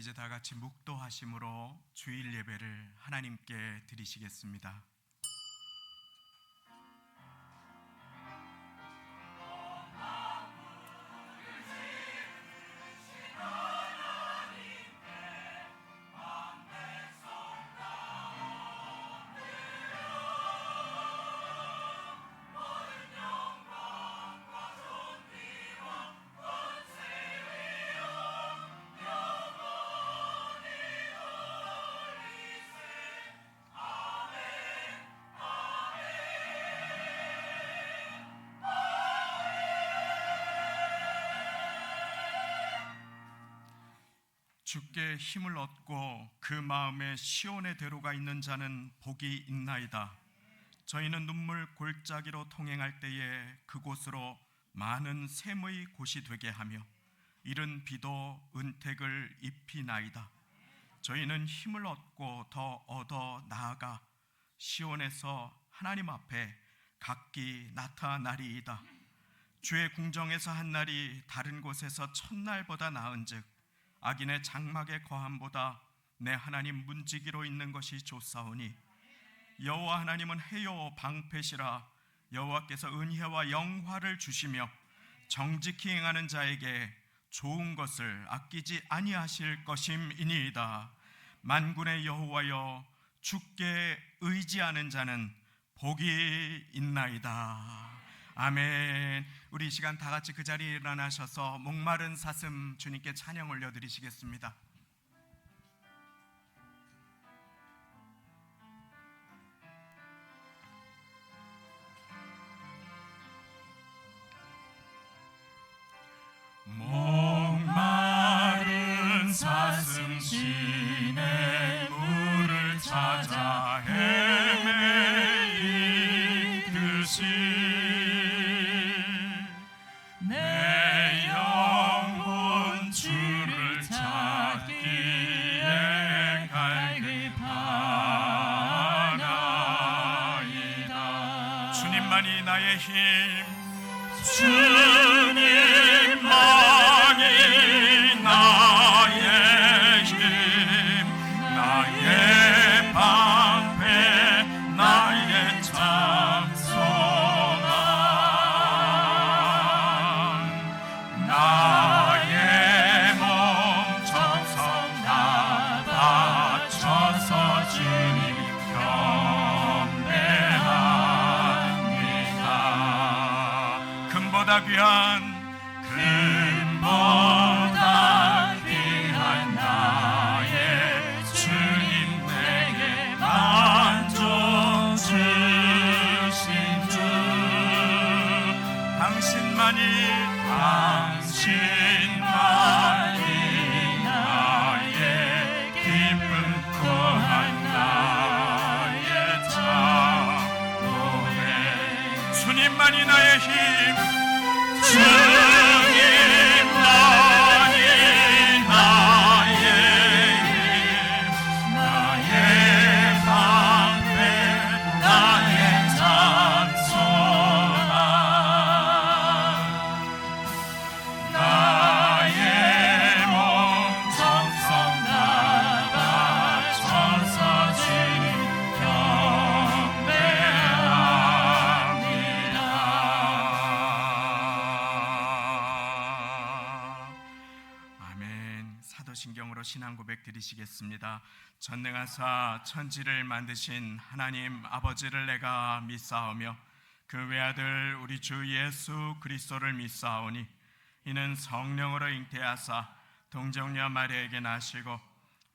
이제 다 같이 묵도하심으로 주일 예배를 하나님께 드리시겠습니다. 주께 힘을 얻고 그 마음에 시온의 대로가 있는 자는 복이 있나이다. 저희는 눈물 골짜기로 통행할 때에 그곳으로 많은 샘의 곳이 되게 하며 이른 비도 은택을 입히나이다. 저희는 힘을 얻고 더 얻어 나아가 시온에서 하나님 앞에 각기 나타나리이다. 주의 궁정에서 한 날이 다른 곳에서 첫날보다 나은즉 악인의 장막의 거함보다 내 하나님 문지기로 있는 것이 좋사오니 여호와 하나님은 해요 방패시라. 여호와께서 은혜와 영화를 주시며 정직히 행하는 자에게 좋은 것을 아끼지 아니하실 것임이니이다. 만군의 여호와여, 주께 의지하는 자는 복이 있나이다. 아멘. 우리 이 시간 다 같이 그 자리에 일어나셔서 목마른 사슴 주님께 찬양 올려드리시겠습니다. 목마른 사슴 시내 물을 찾아 헤매이듯이 주님만이 나의 힘, 주님만이 나의 힘, 나의 방패, 나의 참소망, 나의 몸 정성 다 바쳐서 주님 금보다 귀한 나의 주님 내게 만족 주신 주, 당신만이 나의 기쁨 구한 나의 자모해. 주님만이 나의 힘, 주님만이 나의 힘, 나의 방패, 나의 찬송함, 나의 몸 정성 다 바쳐서 주님 경배합니다. 사도신경으로 신앙 고백 드리시겠습니다. 전능하사 천지를 만드신 하나님 아버지를 내가 믿사오며 그 외아들 우리 주 예수 그리스도를 믿사오니 이는 성령으로 잉태하사 동정녀 마리아에게 나시고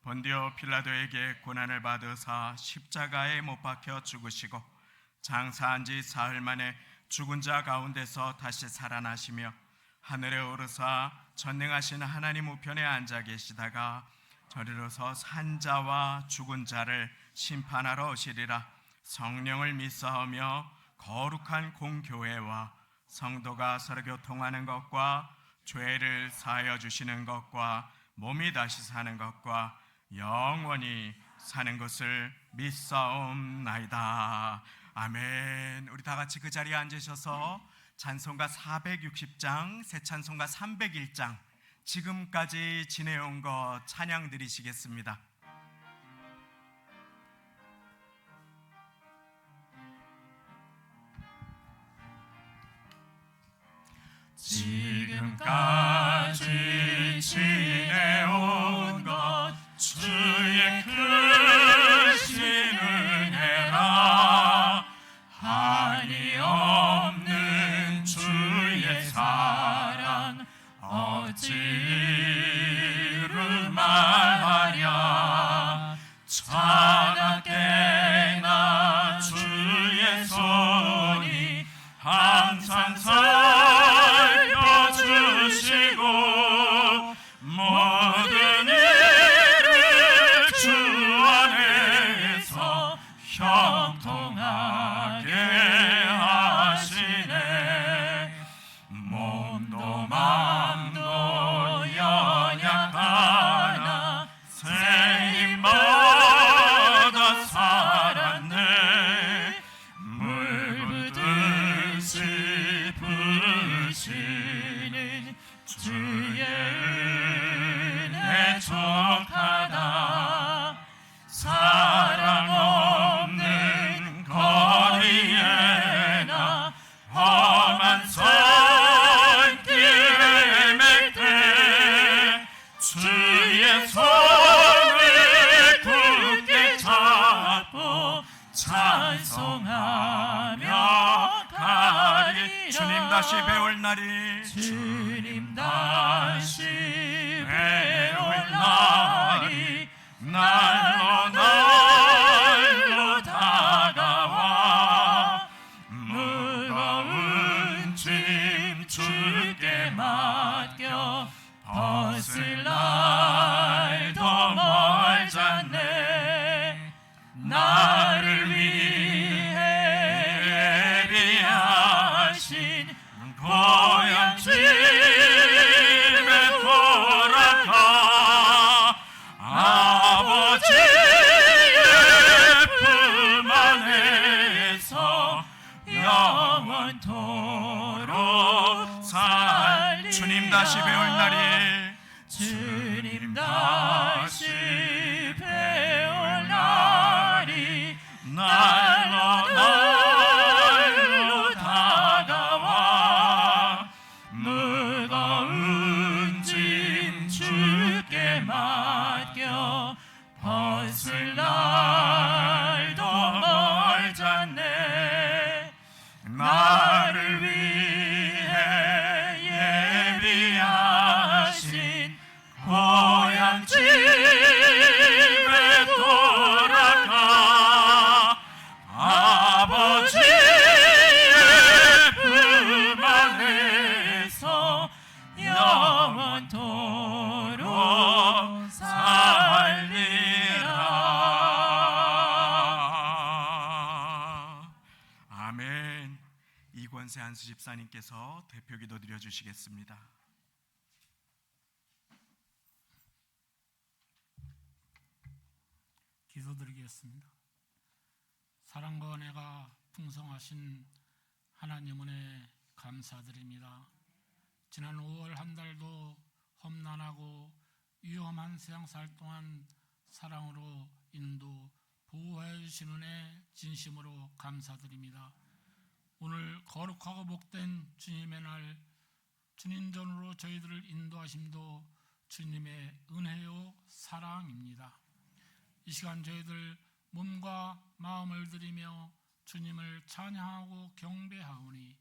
본디오 필라도에게 고난을 받으사 십자가에 못 박혀 죽으시고 장사한 지 사흘 만에 죽은 자 가운데서 다시 살아나시며 하늘에 오르사 전능하신 하나님 우편에 앉아 계시다가 저리로서 산 자와 죽은 자를 심판하러 오시리라. 성령을 믿사오며 거룩한 공교회와 성도가 서로 교통하는 것과 죄를 사하여 주시는 것과 몸이 다시 사는 것과 영원히 사는 것을 믿사옵나이다. 아멘. 우리 다 같이 그 자리에 앉으셔서 찬송가 460장, 새 찬송가 301장 지금까지 지내온 것 찬양 드리시겠습니다. 지금까지 지내온 것 주의 크신 은혜라. 한이 없는 주의 사랑 어찌 이루 말하랴. 차갑게 나 주의 손이 항상 살펴주시고 모든 일을 주 안에서 형통하게 하시네. 몸도 마음도 연약하나 생마다 살았네. 물 붓듯이 부으시는 주의 은혜 족하다. 사랑 없는 거리에 나 험한 손길에 맬 때 주의 손을 굳게 잡고 찬송하며 가리. 주님 다시 배울 날이, 주님 다시 배울 날이 날로 날로 다가와. 무거운 짐 주께 맡겨 벗을 날도 멀잖네. 나를 위해 예비하신 고향 집에 돌아가 아버지의 품 안에서 영원토록 살. 주님 다시 배울 날이, 주님 다시 배울 날이 날로 날로 다가와. 무거운 짐 주께 맡겨 벗을 날도 멀잖네. 나를 위해 예비하신 고향 집에 돌아가 아버지의 품 안에서 영원토록 살리라. 아멘. 이권세 한수 집사님께서 대표 기도 드려주시겠습니다. 기도드리겠습니다. 사랑과 은혜가 풍성하신 하나님 은혜 감사드립니다. 지난 5월 한 달도 험난하고 위험한 세상살 동안 사랑으로 인도 보호해 주신 은혜 진심으로 감사드립니다. 오늘 거룩하고 복된 주님의 날, 주님 전으로 저희들을 인도하심도 주님의 은혜요 사랑입니다. 이 시간 저희들 몸과 마음을 드리며 주님을 찬양하고 경배하오니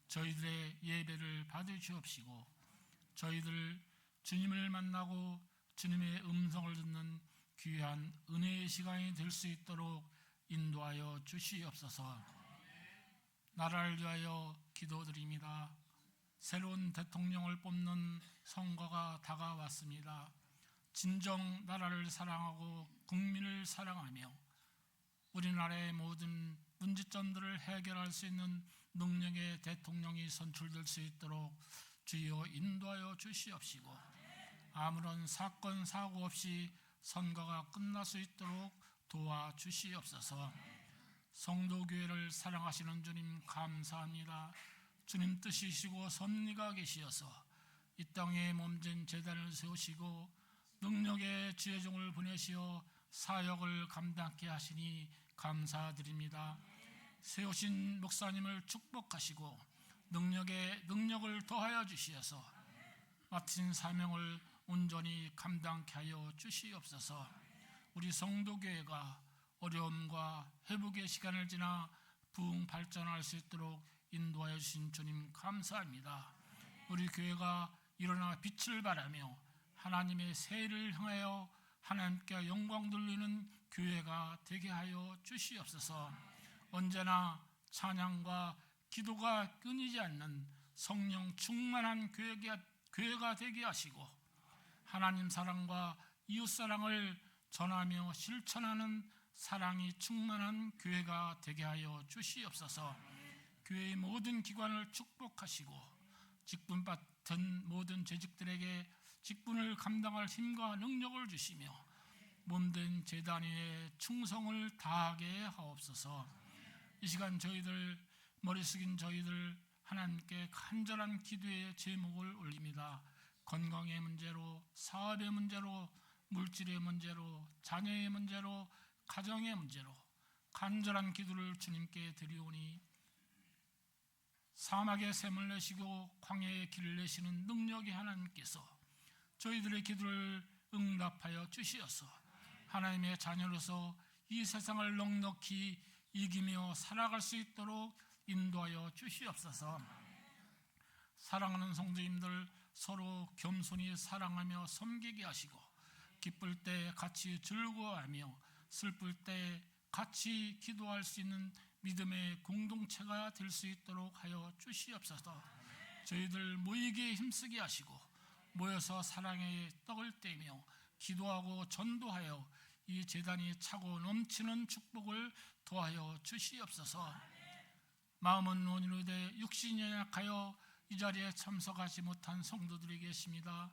저희들의 예배를 받으시옵시고 저희들 주님을 만나고 주님의 음성을 듣는 귀한 은혜의 시간이 될 수 있도록 인도하여 주시옵소서. 나라를 위하여 기도드립니다. 새로운 대통령을 뽑는 선거가 다가왔습니다. 진정 나라를 사랑하고 국민을 사랑하며 우리나라의 모든 문제점들을 해결할 수 있는 능력의 대통령이 선출될 수 있도록 주여 인도하여 주시옵시고 아무런 사건 사고 없이 선거가 끝날 수 있도록 도와주시옵소서. 성도교회를 사랑하시는 주님 감사합니다. 주님 뜻이시고 섭리가 계시어서 이 땅에 몸된 제단을 세우시고 능력의 지혜종을 보내시어 사역을 감당케 하시니 감사드립니다. 세우신 목사님을 축복하시고 능력을 더하여 주시어서 맡은 사명을 온전히 감당케 하여 주시옵소서. 우리 성도교회가 어려움과 회복의 시간을 지나 부흥 발전할 수 있도록 인도하여 주신 주님 감사합니다. 우리 교회가 일어나 빛을 발하며 하나님의 세를 향하여 하나님께 영광 돌리는 교회가 되게 하여 주시옵소서. 언제나 찬양과 기도가 끊이지 않는 성령 충만한 교회가 되게 하시고 하나님 사랑과 이웃 사랑을 전하며 실천하는 사랑이 충만한 교회가 되게 하여 주시옵소서. 교회의 모든 기관을 축복하시고 직분 받은 모든 재직들에게 직분을 감당할 힘과 능력을 주시며 몸된 제단 위에 충성을 다하게 하옵소서. 이 시간 저희들 머리 숙인 저희들 하나님께 간절한 기도의 제목을 올립니다. 건강의 문제로, 사업의 문제로, 물질의 문제로, 자녀의 문제로, 가정의 문제로 간절한 기도를 주님께 드리오니 사막에 샘을 내시고 광야에 길을 내시는 능력의 하나님께서 저희들의 기도를 응답하여 주시어서 하나님의 자녀로서 이 세상을 넉넉히 이기며 살아갈 수 있도록 인도하여 주시옵소서. 사랑하는 성도님들 서로 겸손히 사랑하며 섬기게 하시고 기쁠 때 같이 즐거워하며 슬플 때 같이 기도할 수 있는 믿음의 공동체가 될 수 있도록 하여 주시옵소서. 저희들 모이게 힘쓰게 하시고 모여서 사랑의 떡을 떼며 기도하고 전도하여 이 제단이 차고 넘치는 축복을 도하여 주시옵소서. 마음은 원인으로 돼 육신이 연약하여 이 자리에 참석하지 못한 성도들이 계십니다.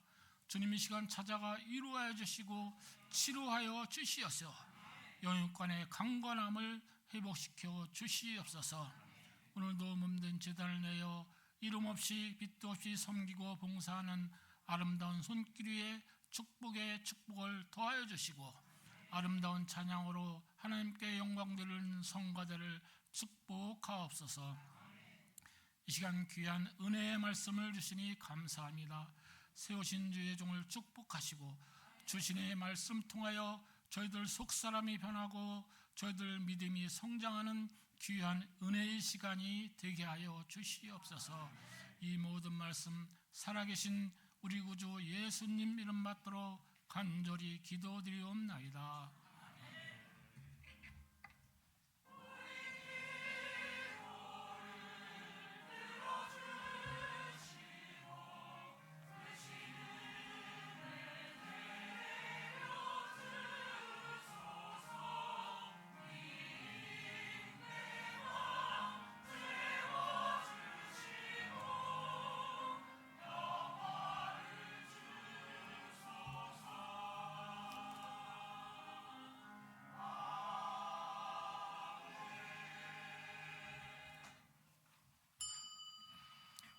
주님 이 시간 찾아가 위로하여 주시고 치료하여 주시어서 영육간의 강건함을 회복시켜 주시옵소서. 오늘도 몸된 제단을 내어 이름 없이 빛도 없이 섬기고 봉사하는 아름다운 손길 위에 축복의 축복을 더하여 주시고 아름다운 찬양으로 하나님께 영광 드리는 성가대를 축복하옵소서. 이 시간 귀한 은혜의 말씀을 주시니 감사합니다. 세우신 주의 종을 축복하시고 주신의 말씀 통하여 저희들 속사람이 변하고 저희들 믿음이 성장하는 귀한 은혜의 시간이 되게 하여 주시옵소서. 이 모든 말씀 살아계신 우리 구주 예수님 이름 받들어 간절히 기도드리옵나이다.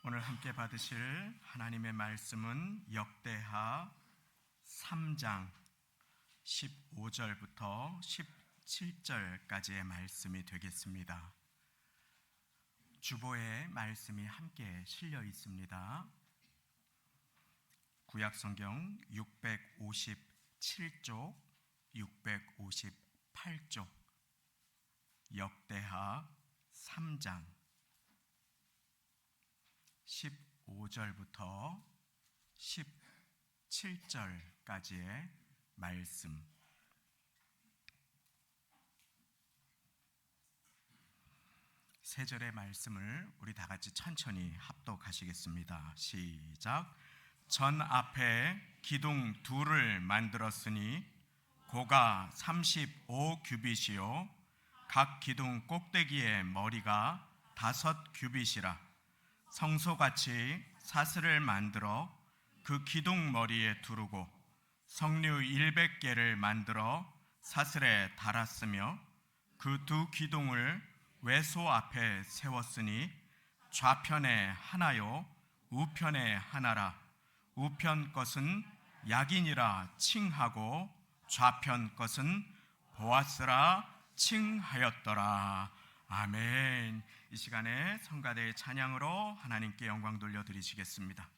오늘 함께 받으실 하나님의 말씀은 역대하 3장 15절부터 17절까지의 말씀이 되겠습니다. 주보에 말씀이 함께 실려 있습니다. 구약성경 657쪽, 658쪽, 역대하 3장 15절부터 17절까지의 말씀. 세 절의 말씀을 우리 다 같이 천천히 합독하시겠습니다. 시작. 전 앞에 기둥 둘을 만들었으니 고가 35규빗이요 각 기둥 꼭대기의 머리가 5규빗이라 성소같이 사슬을 만들어 그 기둥 머리에 두르고 석류 100개를 만들어 사슬에 달았으며 그 두 기둥을 외소 앞에 세웠으니 좌편에 하나요 우편에 하나라. 우편 것은 야긴이라 칭하고 좌편 것은 보아스라 칭하였더라. 아멘. 이 시간에 성가대의 찬양으로 하나님께 영광 돌려드리시겠습니다.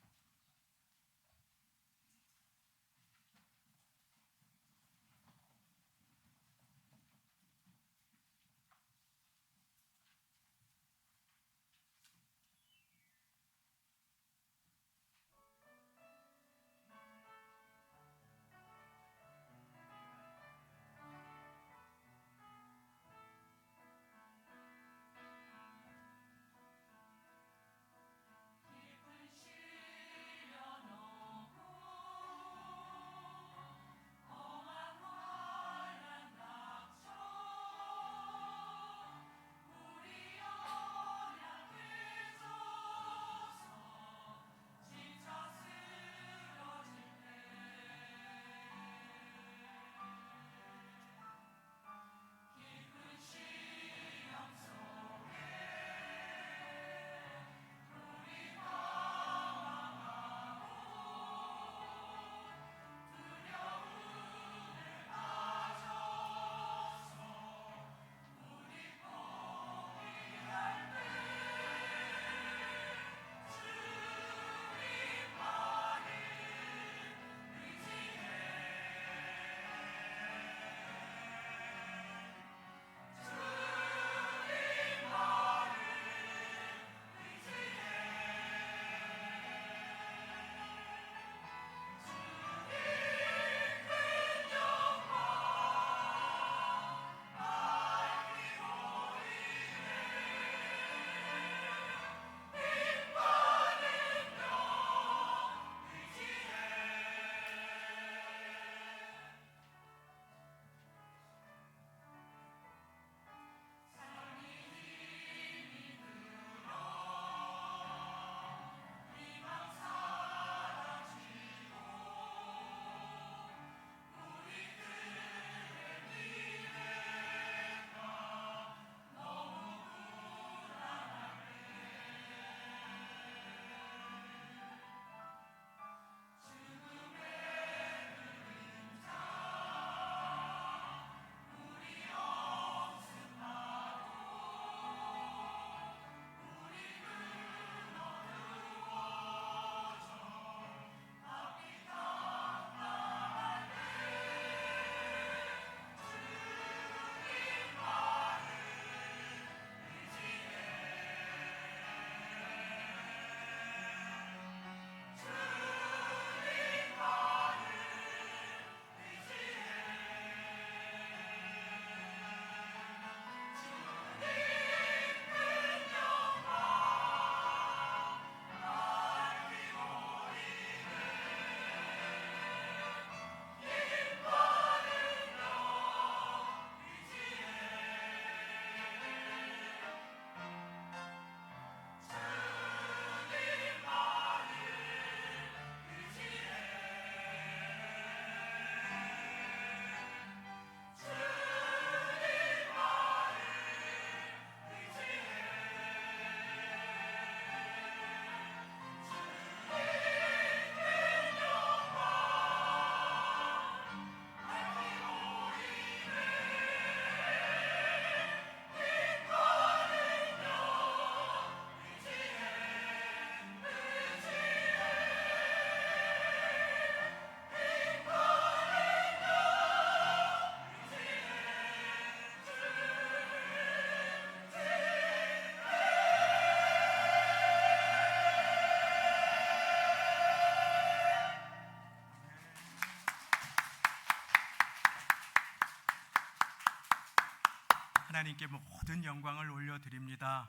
하나님께 모든 영광을 올려드립니다.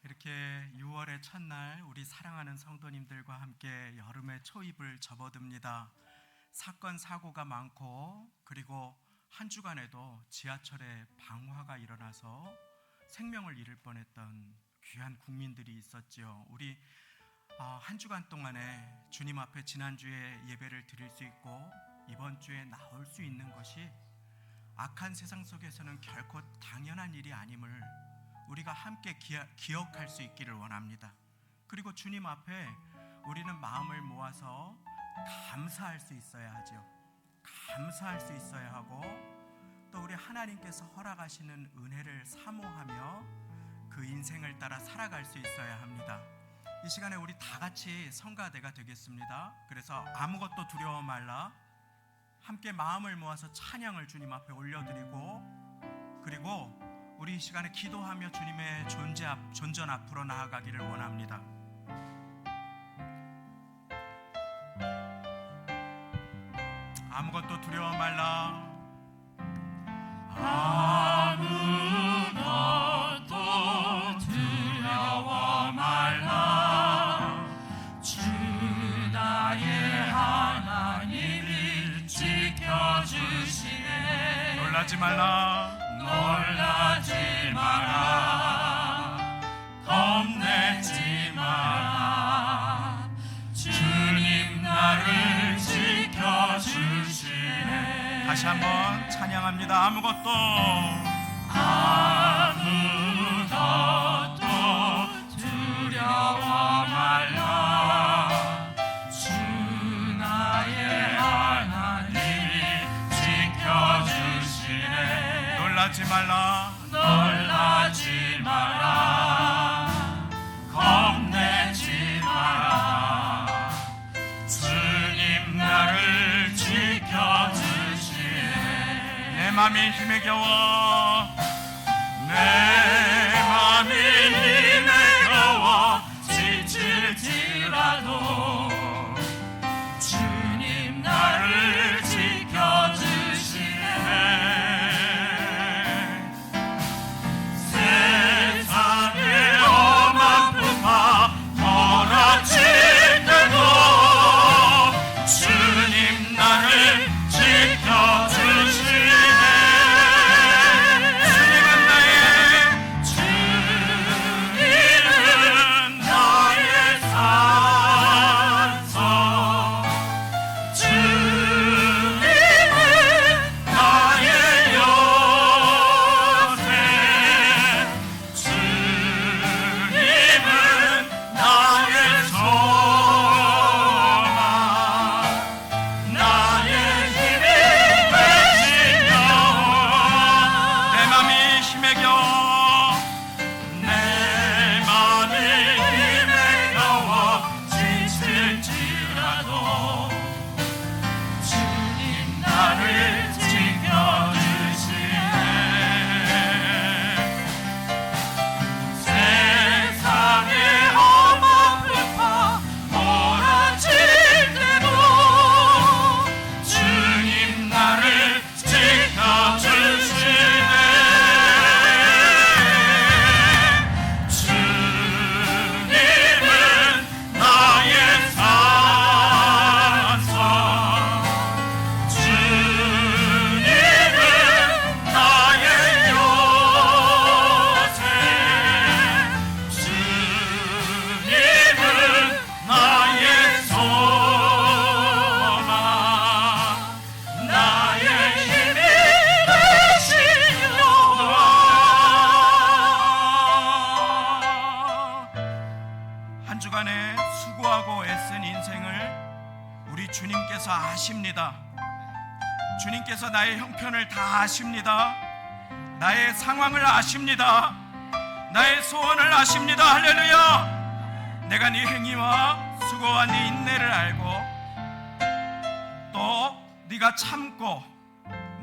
이렇게 6월의 첫날 우리 사랑하는 성도님들과 함께 여름의 초입을 접어듭니다. 사건 사고가 많고 그리고 한 주간에도 지하철에 방화가 일어나서 생명을 잃을 뻔했던 귀한 국민들이 있었지요. 우리 한 주간 동안에 주님 앞에 지난주에 예배를 드릴 수 있고 이번 주에 나올 수 있는 것이 악한 세상 속에서는 결코 당연한 일이 아님을 우리가 함께 기억할 수 있기를 원합니다. 그리고 주님 앞에 우리는 마음을 모아서 감사할 수 있어야 하죠. 감사할 수 있어야 하고, 또 우리 하나님께서 허락하시는 은혜를 사모하며 그 인생을 따라 살아갈 수 있어야 합니다. 이 시간에 우리 다 같이 성가대가 되겠습니다. 그래서 아무것도 두려워 말라, 함께 마음을 모아서 찬양을 주님 앞에 올려드리고, 그리고 우리 이 시간에 기도하며 주님의 존전 앞으로 나아가기를 원합니다. 아무것도 두려워 말라, 아무것도 두려워 말라. 주 나의 하나님이 지켜주시네. 놀라지 말라, 놀라지 마라. 겁내지 마라. 주님 나를 지켜주시네. 다시 한번 찬양합니다. 아무것도 두려워 말라. 주 나의 하나님이 지켜주시네. 놀라지 말라, 놀라지 마라. 겁내지 마라. 주님 나를 지켜주시네. 내 맘이 힘에 겨워, 내 맘이 힘에 겨워 지칠지라도 주님 나를 지켜주시네. 세상의 험한 풍파 몰아칠 때도 주님 나를 지켜주시네. 주님은 나의 산소, 주님은 나의 요새, 주님은 나의 소망, 나의 힘이 되시며. 내 맘이 힘에 겨워, 내 맘이 힘에 겨워 지칠지라도 주님 나를 지켜주시네. 세상의 험한 풍파 몰아칠 때도 주님 나를 지켜주시네. 주님은 나의 산소, 주님은 나의 요새, 주님은 나의 소망, 나의 힘이 되시며. 한 주간에 수고하고 애쓴 인생을 우리 주님께서 아십니다. 주님께서 나의 형편을 다 아십니다. 나의 상황을 아십니다. 나의 소원을 아십니다. 할렐루야. 내가 네 행위와 수고와 네 인내를 알고, 또 네가 참고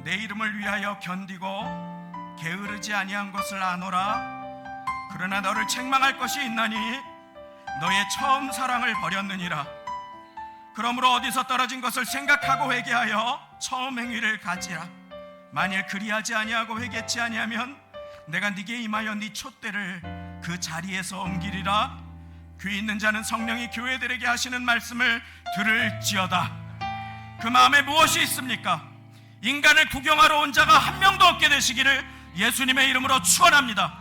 내 이름을 위하여 견디고 게으르지 아니한 것을 아노라. 그러나 너를 책망할 것이 있나니 너의 처음 사랑을 버렸느니라. 그러므로 어디서 떨어진 것을 생각하고 회개하여 처음 행위를 가지라. 만일 그리하지 아니하고 회개치 아니하면 내가 네게 임하여 네 촛대를 그 자리에서 옮기리라. 귀 있는 자는 성령이 교회들에게 하시는 말씀을 들을지어다. 그 마음에 무엇이 있습니까? 인간을 구경하러 온 자가 한 명도 없게 되시기를 예수님의 이름으로 축원합니다.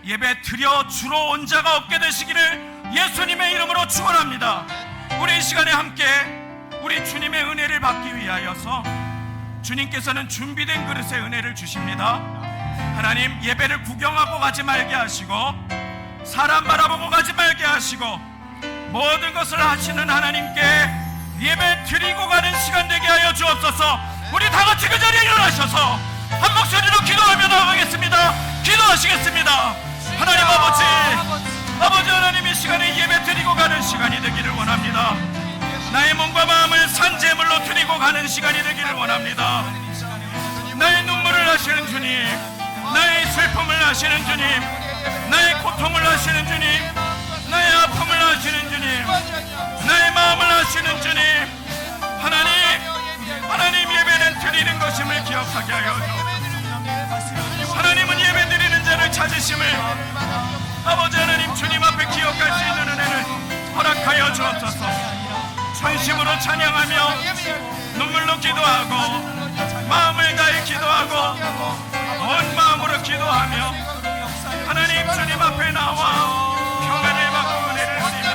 예배 드려 주러 온 자가 없게 되시기를 예수님의 이름으로 축원합니다. 우리 이 시간에 함께 우리 주님의 은혜를 받기 위하여서 주님께서는 준비된 그릇에 은혜를 주십니다. 하나님, 예배를 구경하고 가지 말게 하시고 사람 바라보고 가지 말게 하시고 모든 것을 하시는 하나님께 예배 드리고 가는 시간 되게 하여 주옵소서. 우리 다 같이 그 자리에 일어나셔서 한 목소리로 기도하며 나가겠습니다. 기도하시겠습니다. 하나님 아버지 하나님, 이 시간에 예배 드리고 가는 시간이 되기를 원합니다. 나의 몸과 마음을 산제물로 드리고 가는 시간이 되기를 원합니다. 나의 눈물을 아시는 주님, 나의 슬픔을 아시는 주님, 나의 고통을 아시는 주님, 나의 아픔을 아시는 주님, 나의 마음을 아시는 주님, 하나님 예배는 드리는 것임을 기억하게 하여 주옵소서. 하나님은 예배 드리는 자를 찾으심을 아버지 하나님, 주님 앞에 기억할 수 있는 은혜를 허락하여 주옵소서. 전심으로 찬양하며 눈물로 기도하고 마음을 다해 기도하고 온 마음으로 기도하며 하나님 주님 앞에 나와 평안을 받고 은혜를 누리며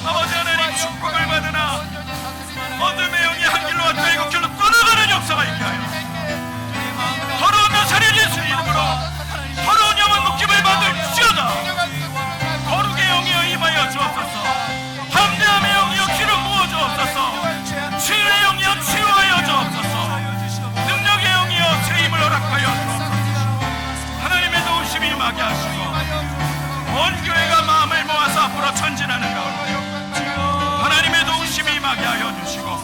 아버지 하나님 축복을 받으나 어둠의 영이 한 길로 왔다 일곱 길로 떠나가는 역사가 있게 하여 더러운 나사렛 예수 이름으로 더러운 영은 묶임을 받을지어다. 거룩의 영이여 임하여 주옵소서. 담대함의 영이여 기름 부어 주옵소서. 치유의 영이여 치유하여 주옵소서. 능력의 영이여 새 힘을 허락하여 주옵소서. 하나님의 도우심이 임하게 하시고 온 교회가 마음을 모아서 앞으로 전진하는 가운데 하나님의 도우심이 임하게 하여 주시고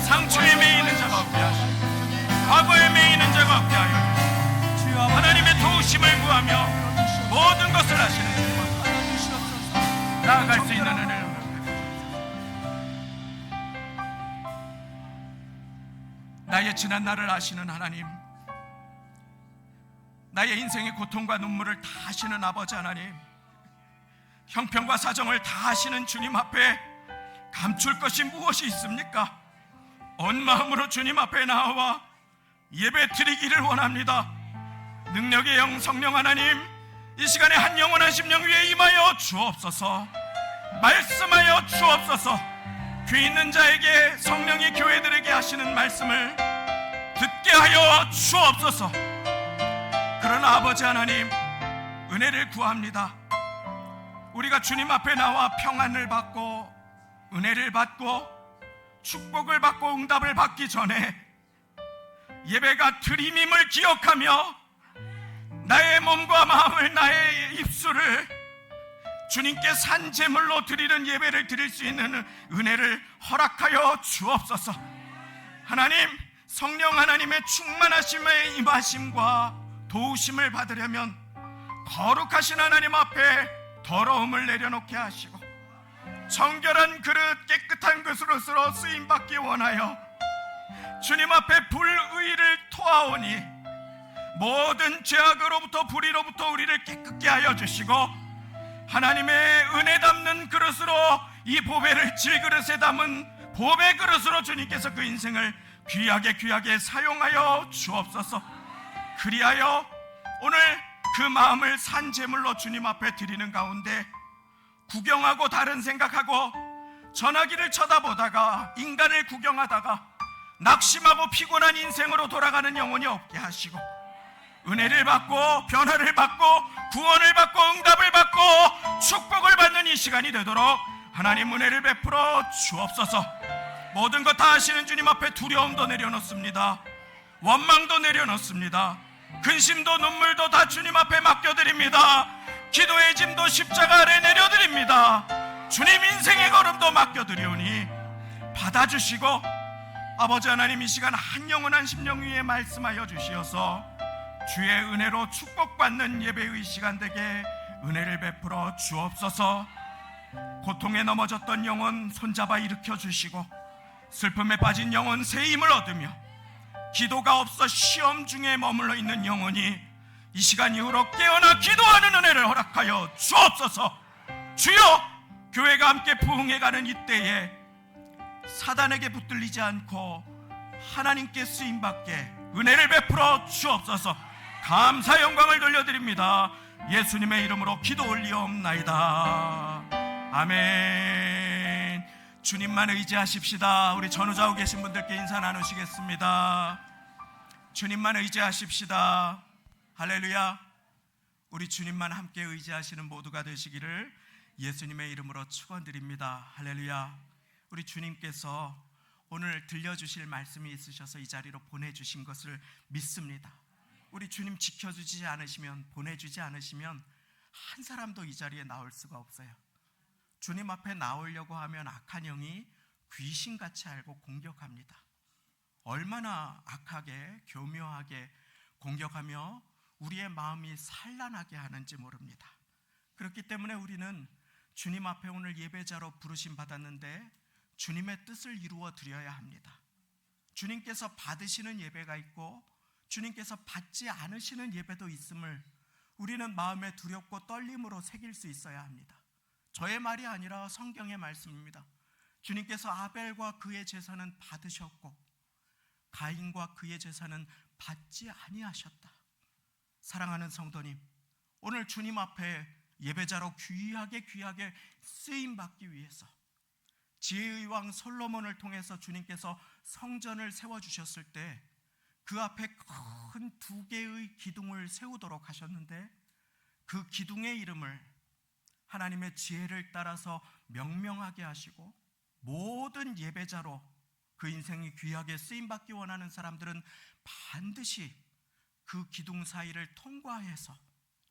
상처에 매이는 자가 없게 하시고 과거에 매이는 자가 없게 하여 주시고 하나님의 도우심을 구하며 모든 것을 하시는 주님 나아갈 수 있는 은혜를 나의 지난 날을 아시는 하나님, 나의 인생의 고통과 눈물을 다 아시는 아버지 하나님, 형편과 사정을 다 아시는 주님 앞에 감출 것이 무엇이 있습니까? 온 마음으로 주님 앞에 나와 예배 드리기를 원합니다. 능력의 영 성령 하나님, 이 시간에 한 영혼한 심령 위에 임하여 주옵소서. 말씀하여 주옵소서. 귀 있는 자에게 성령이 교회들에게 하시는 말씀을 듣게 하여 주옵소서. 그러나 아버지 하나님, 은혜를 구합니다. 우리가 주님 앞에 나와 평안을 받고 은혜를 받고 축복을 받고 응답을 받기 전에 예배가 드림임을 기억하며 나의 몸과 마음을, 나의 입술을 주님께 산제물로 드리는 예배를 드릴 수 있는 은혜를 허락하여 주옵소서. 하나님, 성령 하나님의 충만하심의 임하심과 도우심을 받으려면 거룩하신 하나님 앞에 더러움을 내려놓게 하시고 정결한 그릇, 깨끗한 그릇으로 쓰임받기 원하여 주님 앞에 불의를 토하오니 모든 죄악으로부터 불의로부터 우리를 깨끗게 하여 주시고 하나님의 은혜 담는 그릇으로 이 보배를 질그릇에 담은 보배 그릇으로 주님께서 그 인생을 귀하게 사용하여 주옵소서. 그리하여 오늘 그 마음을 산제물로 주님 앞에 드리는 가운데 구경하고 다른 생각하고 전화기를 쳐다보다가 인간을 구경하다가 낙심하고 피곤한 인생으로 돌아가는 영혼이 없게 하시고 은혜를 받고 변화를 받고 구원을 받고 응답을 받고 축복을 받는 이 시간이 되도록 하나님 은혜를 베풀어 주옵소서. 모든 것 다 하시는 주님 앞에 두려움도 내려놓습니다. 원망도 내려놓습니다. 근심도 눈물도 다 주님 앞에 맡겨드립니다. 기도의 짐도 십자가 아래 내려드립니다. 주님 인생의 걸음도 맡겨드리오니 받아주시고 아버지 하나님, 이 시간 한 영혼 한 심령 위에 말씀하여 주시어서 주의 은혜로 축복받는 예배의 시간 되게 은혜를 베풀어 주옵소서. 고통에 넘어졌던 영혼 손잡아 일으켜 주시고 슬픔에 빠진 영혼 새 힘을 얻으며 기도가 없어 시험 중에 머물러 있는 영혼이 이 시간 이후로 깨어나 기도하는 은혜를 허락하여 주옵소서. 주여, 교회가 함께 부흥해가는 이때에 사단에게 붙들리지 않고 하나님께 쓰임받게 은혜를 베풀어 주옵소서. 감사 영광을 돌려드립니다. 예수님의 이름으로 기도 올리옵나이다. 아멘. 주님만 의지하십시다. 우리 전후좌우 계신 분들께 인사 나누시겠습니다. 주님만 의지하십시다. 할렐루야. 우리 주님만 함께 의지하시는 모두가 되시기를 예수님의 이름으로 축원드립니다. 할렐루야. 우리 주님께서 오늘 들려주실 말씀이 있으셔서 이 자리로 보내주신 것을 믿습니다. 우리 주님 지켜주지 않으시면, 보내주지 않으시면 한 사람도 이 자리에 나올 수가 없어요. 주님 앞에 나오려고 하면 악한 영이 귀신같이 알고 공격합니다. 얼마나 악하게 교묘하게 공격하며 우리의 마음이 산란하게 하는지 모릅니다. 그렇기 때문에 우리는 주님 앞에 오늘 예배자로 부르심 받았는데 주님의 뜻을 이루어 드려야 합니다. 주님께서 받으시는 예배가 있고 주님께서 받지 않으시는 예배도 있음을 우리는 마음에 두렵고 떨림으로 새길 수 있어야 합니다. 저의 말이 아니라 성경의 말씀입니다. 주님께서 아벨과 그의 제사는 받으셨고 가인과 그의 제사는 받지 아니하셨다. 사랑하는 성도님, 오늘 주님 앞에 예배자로 귀하게 쓰임받기 위해서 지혜의 왕 솔로몬을 통해서 주님께서 성전을 세워주셨을 때 그 앞에 큰 2개의 기둥을 세우도록 하셨는데 그 기둥의 이름을 하나님의 지혜를 따라서 명명하게 하시고 모든 예배자로 그 인생이 귀하게 쓰임받기 원하는 사람들은 반드시 그 기둥 사이를 통과해서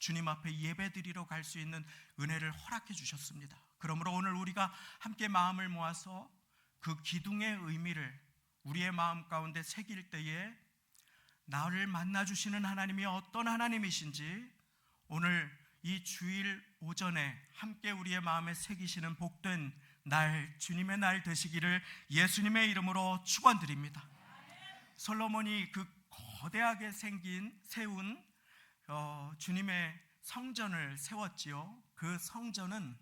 주님 앞에 예배드리러 갈 수 있는 은혜를 허락해 주셨습니다. 그러므로 오늘 우리가 함께 마음을 모아서 그 기둥의 의미를 우리의 마음 가운데 새길 때에 나를 만나주시는 하나님이 어떤 하나님이신지 오늘 이 주일 오전에 함께 우리의 마음에 새기시는 복된 날, 주님의 날 되시기를 예수님의 이름으로 축원드립니다. 솔로몬이 그 거대하게 세운 주님의 성전을 세웠지요. 그 성전은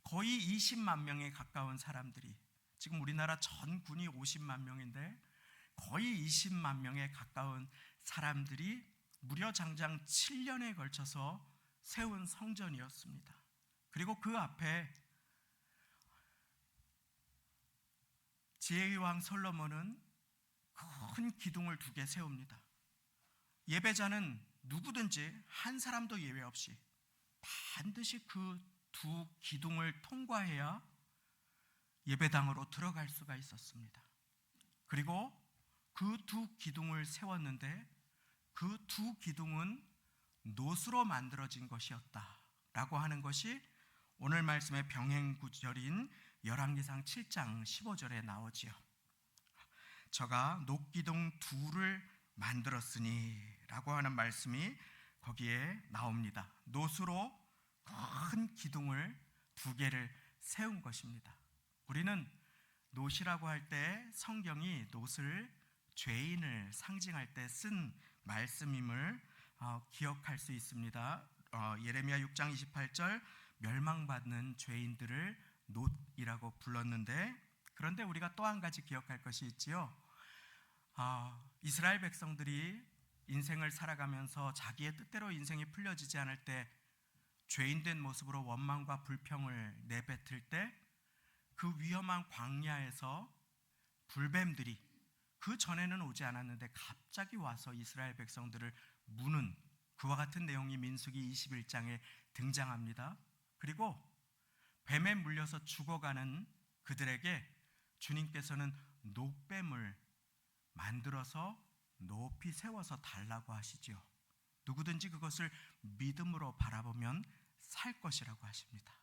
거의 20만 명에 가까운 사람들이, 지금 우리나라 전군이 50만 명인데 거의 20만 명에 가까운 사람들이 무려 장장 7년에 걸쳐서 세운 성전이었습니다. 그리고 그 앞에 지혜의 왕 솔로몬은 큰 기둥을 2개 세웁니다. 예배자는 누구든지 한 사람도 예외 없이 반드시 그 2 기둥을 통과해야 예배당으로 들어갈 수가 있었습니다. 그리고 그 2 기둥을 세웠는데 그 2 기둥은 노수로 만들어진 것이었다라고 하는 것이 오늘 말씀의 병행 구절인 열왕기상 7장 15절에 나오지요. 저가 녹기둥 2를 만들었으니 라고 하는 말씀이 거기에 나옵니다. 노수로 큰 기둥을 2개를 세운 것입니다. 우리는 노시라고 할 때 성경이 노를 죄인을 상징할 때 쓴 말씀임을 기억할 수 있습니다. 예레미야 6장 28절 멸망받는 죄인들을 놋이라고 불렀는데, 그런데 우리가 또 한 가지 기억할 것이 있지요. 이스라엘 백성들이 인생을 살아가면서 자기의 뜻대로 인생이 풀려지지 않을 때 죄인된 모습으로 원망과 불평을 내뱉을 때 그 위험한 광야에서 불뱀들이 그 전에는 오지 않았는데 갑자기 와서 이스라엘 백성들을 무는 그와 같은 내용이 민수기 21장에 등장합니다. 그리고 뱀에 물려서 죽어가는 그들에게 주님께서는 녹뱀을 만들어서 높이 세워서 달라고 하시죠. 누구든지 그것을 믿음으로 바라보면 살 것이라고 하십니다.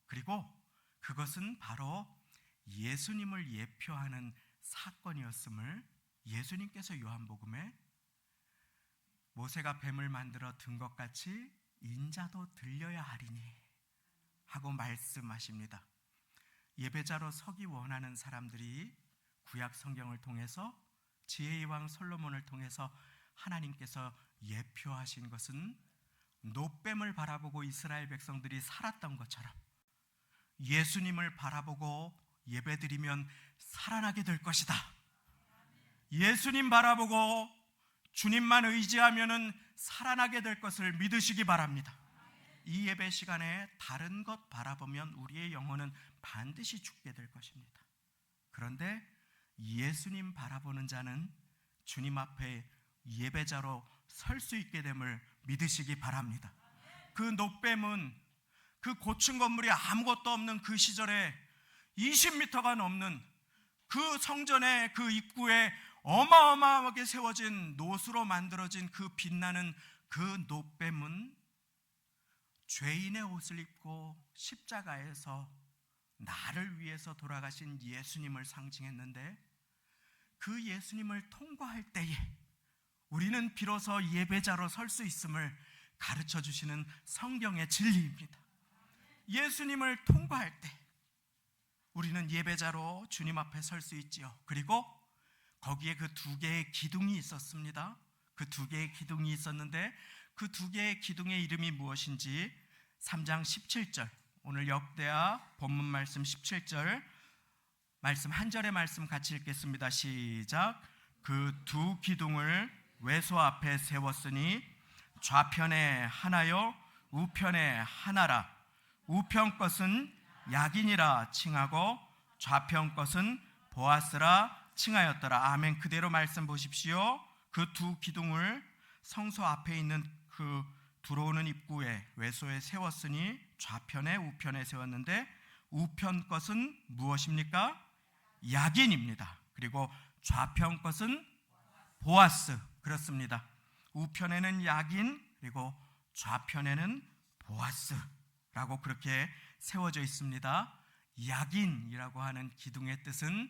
그리고 그것은 바로 예수님을 예표하는 사건이었음을 예수님께서 요한복음에 모세가 뱀을 만들어 든 것 같이 인자도 들려야 하리니 하고 말씀하십니다. 예배자로 서기 원하는 사람들이 구약 성경을 통해서 지혜의 왕 솔로몬을 통해서 하나님께서 예표하신 것은 놋뱀을 바라보고 이스라엘 백성들이 살았던 것처럼 예수님을 바라보고 예배드리면 살아나게 될 것이다. 예수님 바라보고 주님만 의지하면은 살아나게 될 것을 믿으시기 바랍니다. 이 예배 시간에 다른 것 바라보면 우리의 영혼은 반드시 죽게 될 것입니다. 그런데 예수님 바라보는 자는 주님 앞에 예배자로 설 수 있게 됨을 믿으시기 바랍니다. 그 놋뱀은 그 고층 건물이 아무것도 없는 그 시절에 20m가 넘는 그 성전의 그 입구에 어마어마하게 세워진 노수로 만들어진 그 빛나는 그 노뱀은 죄인의 옷을 입고 십자가에서 나를 위해서 돌아가신 예수님을 상징했는데, 그 예수님을 통과할 때에 우리는 비로소 예배자로 설 수 있음을 가르쳐 주시는 성경의 진리입니다. 예수님을 통과할 때 우리는 예배자로 주님 앞에 설 수 있지요. 그리고 거기에 그 두 개의 기둥이 있었습니다. 그 두 개의 기둥이 있었는데 그 두 개의 기둥의 이름이 무엇인지 3장 17절, 오늘 역대하 본문 말씀 17절 말씀 한 절의 말씀 같이 읽겠습니다. 시작. 그 두 기둥을 외소 앞에 세웠으니 좌편에 하나요 우편에 하나라. 우편 것은 야긴이라 칭하고 좌편 것은 보아스라 칭하였더라. 아멘. 그대로 말씀 보십시오. 그 두 기둥을 성소 앞에 있는 그 들어오는 입구에 외소에 세웠으니 좌편에 우편에 세웠는데, 우편 것은 무엇입니까? 야긴입니다. 그리고 좌편 것은 보아스. 그렇습니다. 우편에는 야긴, 그리고 좌편에는 보아스라고 그렇게 세워져 있습니다. 야긴이라고 하는 기둥의 뜻은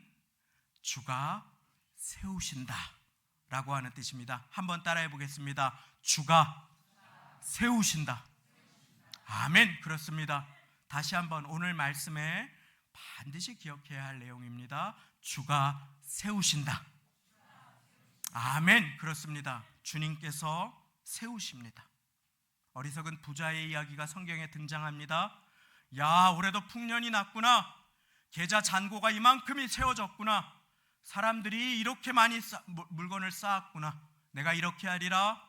주가 세우신다 라고 하는 뜻입니다. 한번 따라해 보겠습니다. 주가 세우신다. 아멘. 그렇습니다. 다시 한번 오늘 말씀에 반드시 기억해야 할 내용입니다. 주가 세우신다. 아멘. 그렇습니다. 주님께서 세우십니다. 어리석은 부자의 이야기가 성경에 등장합니다. 야, 올해도 풍년이 났구나. 계좌 잔고가 이만큼이 세워졌구나. 사람들이 이렇게 많이 물건을 쌓았구나. 내가 이렇게 하리라.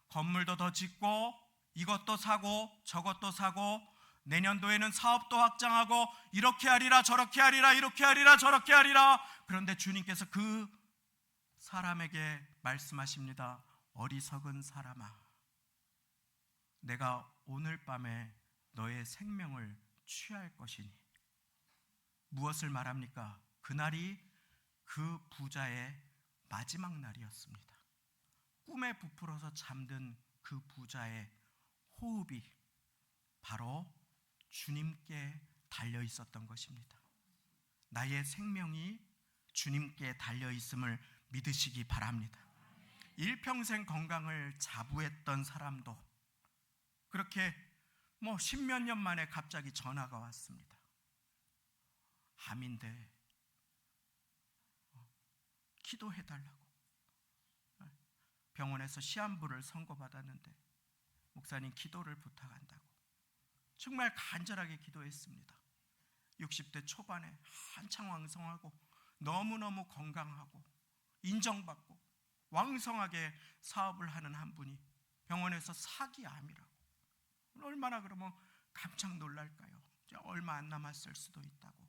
건물도 더 짓고 이것도 사고 저것도 사고 내년도에는 사업도 확장하고 이렇게 하리라 저렇게 하리라 이렇게 하리라 저렇게 하리라. 그런데 주님께서 그 사람에게 말씀하십니다. 어리석은 사람아, 내가 오늘 밤에 너의 생명을 취할 것이니. 무엇을 말합니까? 그날이 그 부자의 마지막 날이었습니다. 꿈에 부풀어서 잠든 그 부자의 호흡이 바로 주님께 달려 있었던 것입니다. 나의 생명이 주님께 달려 있음을 믿으시기 바랍니다. 일평생 건강을 자부했던 사람도 그렇게 십몇 년 만에 갑자기 전화가 왔습니다. 암인데 기도해달라고. 병원에서 시한부를 선고받았는데 목사님 기도를 부탁한다고 정말 간절하게 기도했습니다. 60대 초반에 한창 왕성하고 너무너무 건강하고 인정받고 왕성하게 사업을 하는 한 분이 병원에서 사기암이라고. 얼마나 그러면 깜짝 놀랄까요? 얼마 안 남았을 수도 있다고.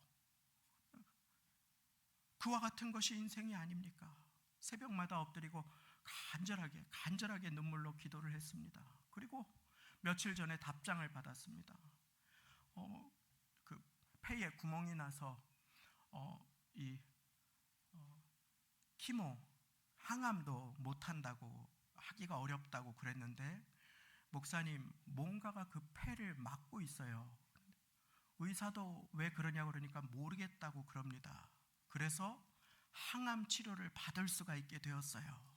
그와 같은 것이 인생이 아닙니까? 새벽마다 엎드리고 간절하게 눈물로 기도를 했습니다. 그리고 며칠 전에 답장을 받았습니다. 그 폐에 구멍이 나서 키모 항암도 못한다고 하기가 어렵다고 그랬는데 목사님 뭔가가 그 폐를 막고 있어요. 의사도 왜 그러냐고 그러니까 모르겠다고 그럽니다. 그래서 항암 치료를 받을 수가 있게 되었어요.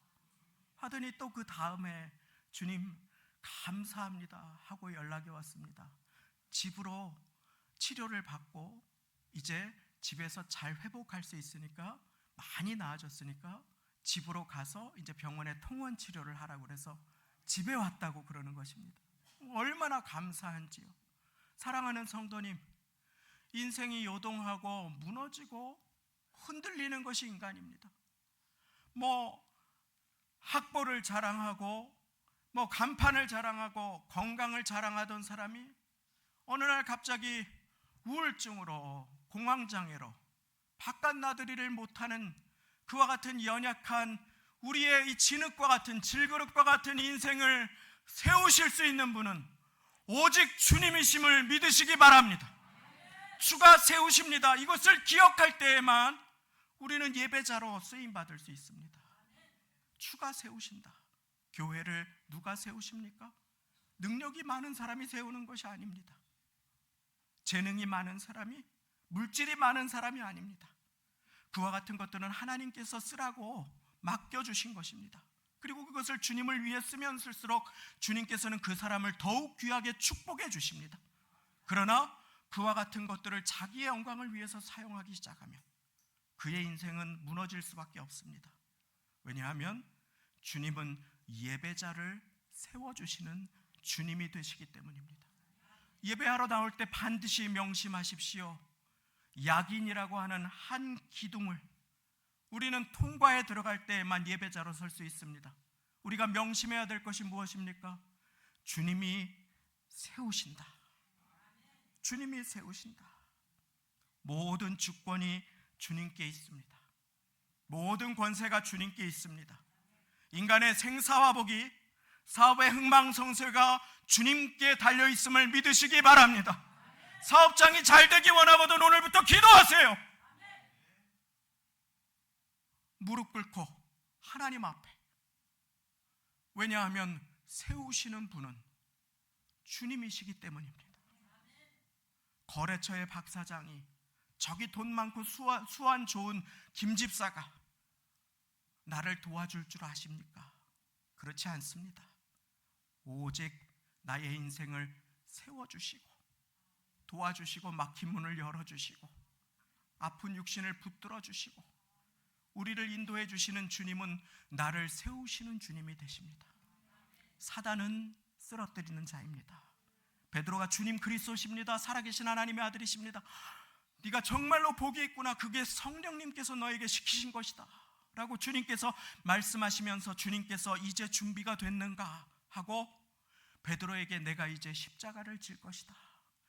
하더니 또 그 다음에 주님 감사합니다 하고 연락이 왔습니다. 집으로 치료를 받고 이제 집에서 잘 회복할 수 있으니까, 많이 나아졌으니까 집으로 가서 이제 병원에 통원 치료를 하라고 그래서 집에 왔다고 그러는 것입니다. 얼마나 감사한지요. 사랑하는 성도님, 인생이 요동하고 무너지고 흔들리는 것이 인간입니다. 학벌을 자랑하고 간판을 자랑하고 건강을 자랑하던 사람이 어느 날 갑자기 우울증으로 공황장애로 바깥 나들이를 못하는 그와 같은 연약한 우리의 이 진흙과 같은 질그릇과 같은 인생을 세우실 수 있는 분은 오직 주님이심을 믿으시기 바랍니다. 주가 세우십니다. 이것을 기억할 때에만 우리는 예배자로 쓰임받을 수 있습니다. 주가 세우신다. 교회를 누가 세우십니까? 능력이 많은 사람이 세우는 것이 아닙니다. 재능이 많은 사람이, 물질이 많은 사람이 아닙니다. 그와 같은 것들은 하나님께서 쓰라고 맡겨주신 것입니다. 그리고 그것을 주님을 위해 쓰면 쓸수록 주님께서는 그 사람을 더욱 귀하게 축복해 주십니다. 그러나 그와 같은 것들을 자기의 영광을 위해서 사용하기 시작하면 그의 인생은 무너질 수밖에 없습니다. 왜냐하면 주님은 예배자를 세워주시는 주님이 되시기 때문입니다. 예배하러 나올 때 반드시 명심하십시오. 야긴이라고 하는 한 기둥을 우리는 통과에 들어갈 때에만 예배자로 설 수 있습니다. 우리가 명심해야 될 것이 무엇입니까? 주님이 세우신다. 주님이 세우신다. 모든 주권이 주님께 있습니다. 모든 권세가 주님께 있습니다. 인간의 생사와 복이, 사업의 흥망성쇠가 주님께 달려있음을 믿으시기 바랍니다. 사업장이 잘 되기 원하거든 오늘부터 기도하세요. 무릎 꿇고 하나님 앞에. 왜냐하면 세우시는 분은 주님이시기 때문입니다. 거래처의 박사장이, 저기 돈 많고 수완 좋은 김집사가 나를 도와줄 줄 아십니까? 그렇지 않습니다. 오직 나의 인생을 세워주시고 도와주시고 막힌 문을 열어주시고 아픈 육신을 붙들어 주시고 우리를 인도해 주시는 주님은 나를 세우시는 주님이 되십니다. 사단은 쓰러뜨리는 자입니다. 베드로가 주님 그리스도십니다. 살아계신 하나님의 아들이십니다. 네가 정말로 복이 있구나. 그게 성령님께서 너에게 시키신 것이다 라고 주님께서 말씀하시면서 주님께서 이제 준비가 됐는가 하고 베드로에게 내가 이제 십자가를 질 것이다.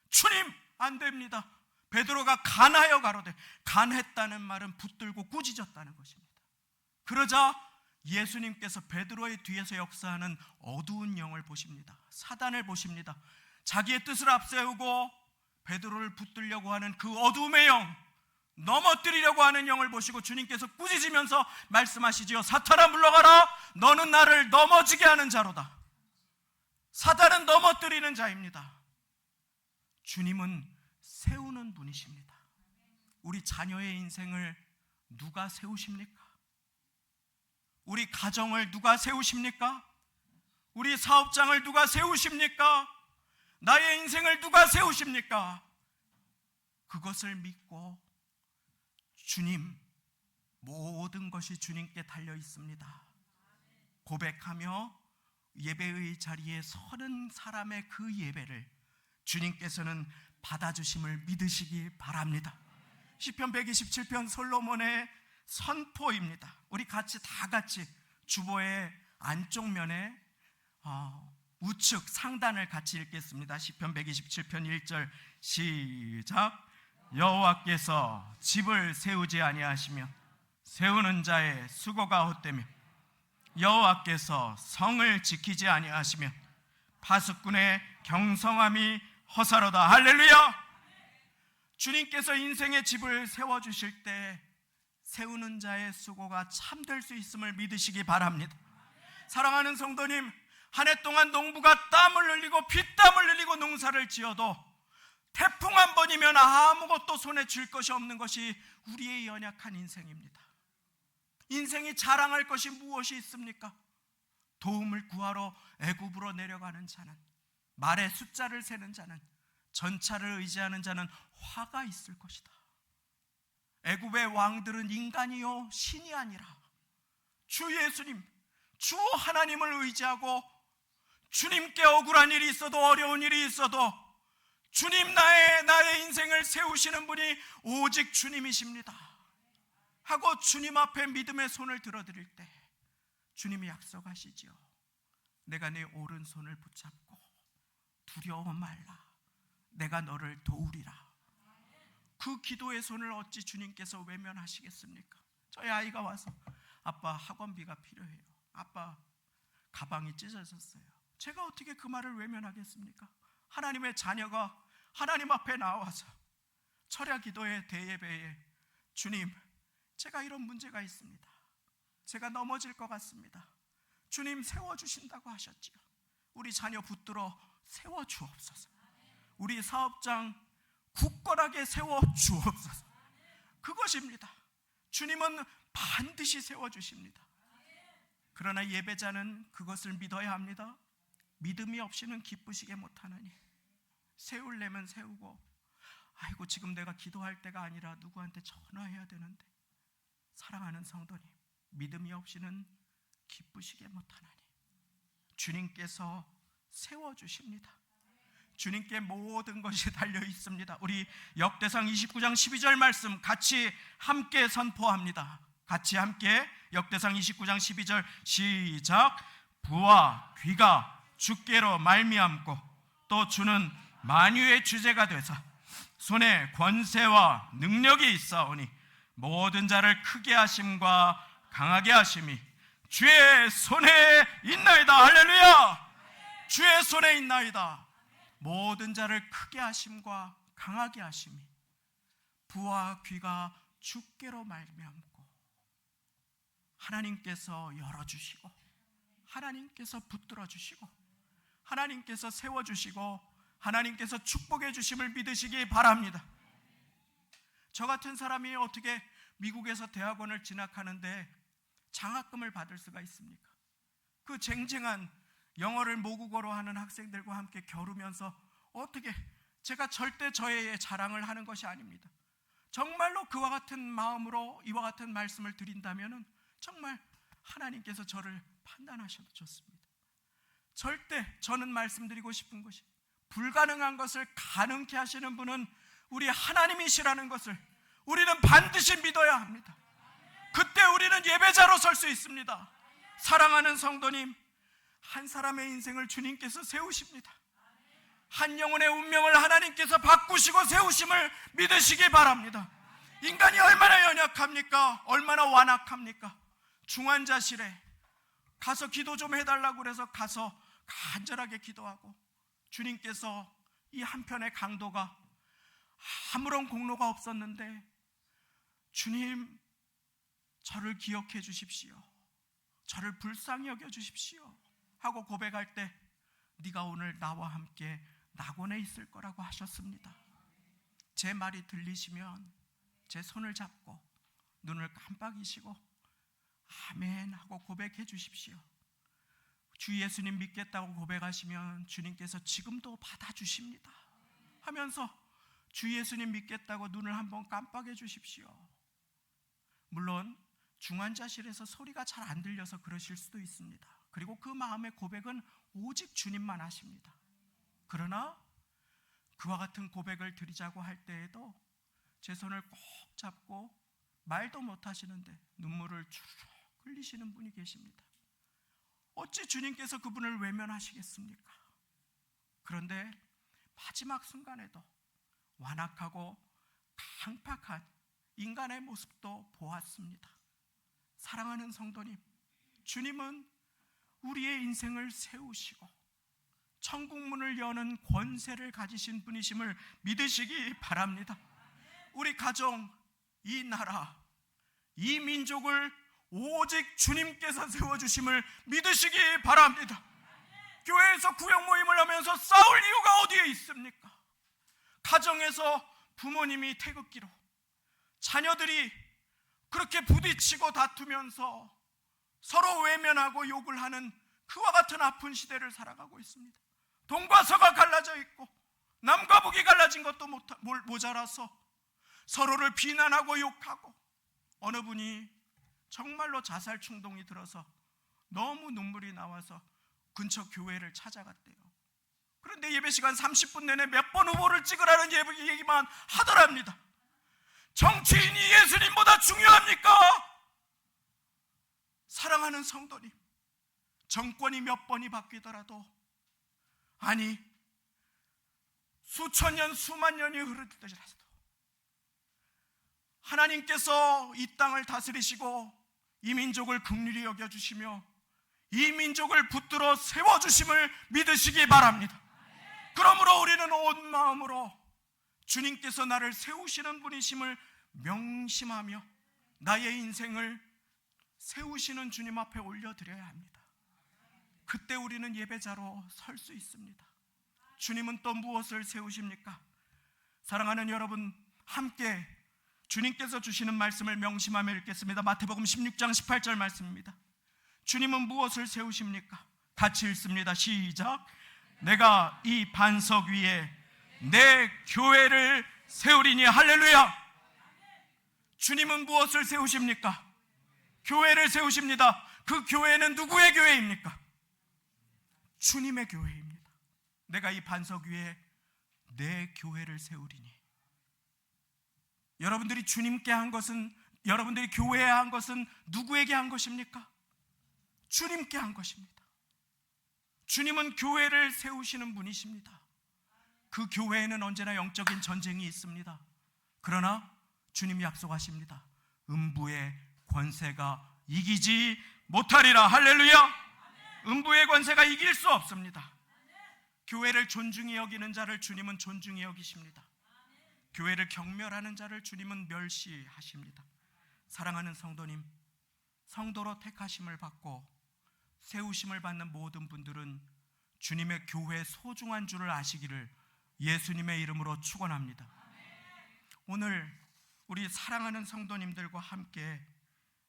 주님 안 됩니다. 베드로가 간하여 가로되, 간했다는 말은 붙들고 꾸짖었다는 것입니다. 그러자 예수님께서 베드로의 뒤에서 역사하는 어두운 영을 보십니다. 사단을 보십니다. 자기의 뜻을 앞세우고 베드로를 붙들려고 하는 그 어둠의 영, 넘어뜨리려고 하는 영을 보시고 주님께서 꾸짖으면서 말씀하시지요. 사탄아 물러가라. 너는 나를 넘어지게 하는 자로다. 사단은 넘어뜨리는 자입니다. 주님은 세우는 분이십니다. 우리 자녀의 인생을 누가 세우십니까? 우리 가정을 누가 세우십니까? 우리 사업장을 누가 세우십니까? 나의 인생을 누가 세우십니까? 그것을 믿고 주님, 모든 것이 주님께 달려 있습니다 고백하며 예배의 자리에 서는 사람의 그 예배를 주님께서는 받아주심을 믿으시기 바랍니다. 시편 127편 솔로몬의 선포입니다. 우리 다 같이 주보의 안쪽 면에 우측 상단을 같이 읽겠습니다. 시편 127편 1절 시작. 여호와께서 집을 세우지 아니하시며 세우는 자의 수고가 헛되며 여호와께서 성을 지키지 아니하시며 파수꾼의 경성함이 허사로다. 할렐루야. 주님께서 인생의 집을 세워주실 때 세우는 자의 수고가 참될 수 있음을 믿으시기 바랍니다. 사랑하는 성도님, 한 해 동안 농부가 땀을 흘리고 피땀을 흘리고 농사를 지어도 태풍 한 번이면 아무것도 손에 쥘 것이 없는 것이 우리의 연약한 인생입니다. 인생이 자랑할 것이 무엇이 있습니까? 도움을 구하러 애굽으로 내려가는 자는, 말의 숫자를 세는 자는, 전차를 의지하는 자는 화가 있을 것이다. 애굽의 왕들은 인간이요 신이 아니라 주 예수님, 주 하나님을 의지하고 주님께 억울한 일이 있어도 어려운 일이 있어도 주님 나의 인생을 세우시는 분이 오직 주님이십니다 하고 주님 앞에 믿음의 손을 들어드릴 때 주님이 약속하시지요. 내가 네 오른손을 붙잡고 두려워 말라. 내가 너를 도우리라. 그 기도의 손을 어찌 주님께서 외면하시겠습니까? 저희 아이가 와서 아빠 학원비가 필요해요. 아빠 가방이 찢어졌어요. 제가 어떻게 그 말을 외면하겠습니까? 하나님의 자녀가 하나님 앞에 나와서 철야 기도의 대예배에 주님, 제가 이런 문제가 있습니다. 제가 넘어질 것 같습니다. 주님 세워주신다고 하셨지요. 우리 자녀 붙들어 세워주옵소서. 우리 사업장 굳건하게 세워주옵소서. 그것입니다. 주님은 반드시 세워주십니다. 그러나 예배자는 그것을 믿어야 합니다. 믿음이 없이는 기쁘시게 못하느니 세우려면 세우고, 아이고 지금 내가 기도할 때가 아니라 누구한테 전화해야 되는데, 사랑하는 성도님, 믿음이 없이는 기쁘시게 못하나니 주님께서 세워주십니다. 주님께 모든 것이 달려 있습니다. 우리 역대상 29장 12절 말씀 같이 함께 선포합니다. 같이 함께 역대상 29장 12절 시작. 부와 귀가 주께로 말미암고 또 주는 만유의 주제가 되사 손에 권세와 능력이 있사오니 모든 자를 크게 하심과 강하게 하심이 주의 손에 있나이다. 할렐루야. 주의 손에 있나이다. 모든 자를 크게 하심과 강하게 하심이 부와 귀가 주께로 말미암고, 하나님께서 열어주시고 하나님께서 붙들어 주시고 하나님께서 세워주시고 하나님께서 축복해 주심을 믿으시기 바랍니다. 저 같은 사람이 어떻게 미국에서 대학원을 진학하는데 장학금을 받을 수가 있습니까? 그 쟁쟁한 영어를 모국어로 하는 학생들과 함께 겨루면서 어떻게, 제가 절대 저의 자랑을 하는 것이 아닙니다. 정말로 그와 같은 마음으로 이와 같은 말씀을 드린다면 정말 하나님께서 저를 판단하셔도 좋습니다. 절대 저는 말씀드리고 싶은 것이, 불가능한 것을 가능케 하시는 분은 우리 하나님이시라는 것을 우리는 반드시 믿어야 합니다. 그때 우리는 예배자로 설 수 있습니다. 사랑하는 성도님, 한 사람의 인생을 주님께서 세우십니다. 한 영혼의 운명을 하나님께서 바꾸시고 세우심을 믿으시기 바랍니다. 인간이 얼마나 연약합니까? 얼마나 완악합니까? 중환자실에 가서 기도 좀 해달라고 그래서 가서 간절하게 기도하고, 주님께서 이 한편의 강도가 아무런 공로가 없었는데 주님 저를 기억해 주십시오, 저를 불쌍히 여겨 주십시오 하고 고백할 때 네가 오늘 나와 함께 낙원에 있을 거라고 하셨습니다. 제 말이 들리시면 제 손을 잡고 눈을 깜빡이시고 아멘 하고 고백해 주십시오. 주 예수님 믿겠다고 고백하시면 주님께서 지금도 받아주십니다 하면서 주 예수님 믿겠다고 눈을 한번 깜빡여 주십시오. 물론 중환자실에서 소리가 잘 안 들려서 그러실 수도 있습니다. 그리고 그 마음의 고백은 오직 주님만 하십니다. 그러나 그와 같은 고백을 드리자고 할 때에도 제 손을 꼭 잡고 말도 못 하시는데 눈물을 주르륵 흘리시는 분이 계십니다. 어찌 주님께서 그분을 외면하시겠습니까? 그런데 마지막 순간에도 완악하고 강팍한 인간의 모습도 보았습니다. 사랑하는 성도님, 주님은 우리의 인생을 세우시고 천국 문을 여는 권세를 가지신 분이심을 믿으시기 바랍니다. 우리 가정, 이 나라, 이 민족을 오직 주님께서 세워주심을 믿으시기 바랍니다. 교회에서 구역 모임을 하면서 싸울 이유가 어디에 있습니까? 가정에서 부모님이 태극기로, 자녀들이 그렇게 부딪히고 다투면서 서로 외면하고 욕을 하는 그와 같은 아픈 시대를 살아가고 있습니다. 동과 서가 갈라져 있고 남과 북이 갈라진 것도 모자라서 서로를 비난하고 욕하고, 어느 분이 정말로 자살 충동이 들어서 너무 눈물이 나와서 근처 교회를 찾아갔대요. 그런데 예배 시간 30분 내내 몇 번 후보를 찍으라는 얘기만 하더랍니다. 정치인이 예수님보다 중요합니까? 사랑하는 성도님, 정권이 몇 번이 바뀌더라도, 아니 수천 년 수만 년이 흐르더라도 하나님께서 이 땅을 다스리시고 이 민족을 긍휼히 여겨주시며 이 민족을 붙들어 세워주심을 믿으시기 바랍니다. 그러므로 우리는 온 마음으로 주님께서 나를 세우시는 분이심을 명심하며 나의 인생을 세우시는 주님 앞에 올려드려야 합니다. 그때 우리는 예배자로 설 수 있습니다. 주님은 또 무엇을 세우십니까? 사랑하는 여러분, 함께 주님께서 주시는 말씀을 명심하며 읽겠습니다. 마태복음 16장 18절 말씀입니다. 주님은 무엇을 세우십니까? 같이 읽습니다. 시작. 내가 이 반석 위에 내 교회를 세우리니. 할렐루야. 주님은 무엇을 세우십니까? 교회를 세우십니다. 그 교회는 누구의 교회입니까? 주님의 교회입니다. 내가 이 반석 위에 내 교회를 세우리니. 여러분들이 주님께 한 것은, 여러분들이 교회에 한 것은 누구에게 한 것입니까? 주님께 한 것입니다. 주님은 교회를 세우시는 분이십니다. 그 교회에는 언제나 영적인 전쟁이 있습니다. 그러나 주님이 약속하십니다. 음부의 권세가 이기지 못하리라. 할렐루야. 음부의 권세가 이길 수 없습니다. 교회를 존중히 여기는 자를 주님은 존중히 여기십니다. 교회를 경멸하는 자를 주님은 멸시하십니다. 사랑하는 성도님, 성도로 택하심을 받고 세우심을 받는 모든 분들은 주님의 교회의 소중한 줄을 아시기를 예수님의 이름으로 축원합니다. 오늘 우리 사랑하는 성도님들과 함께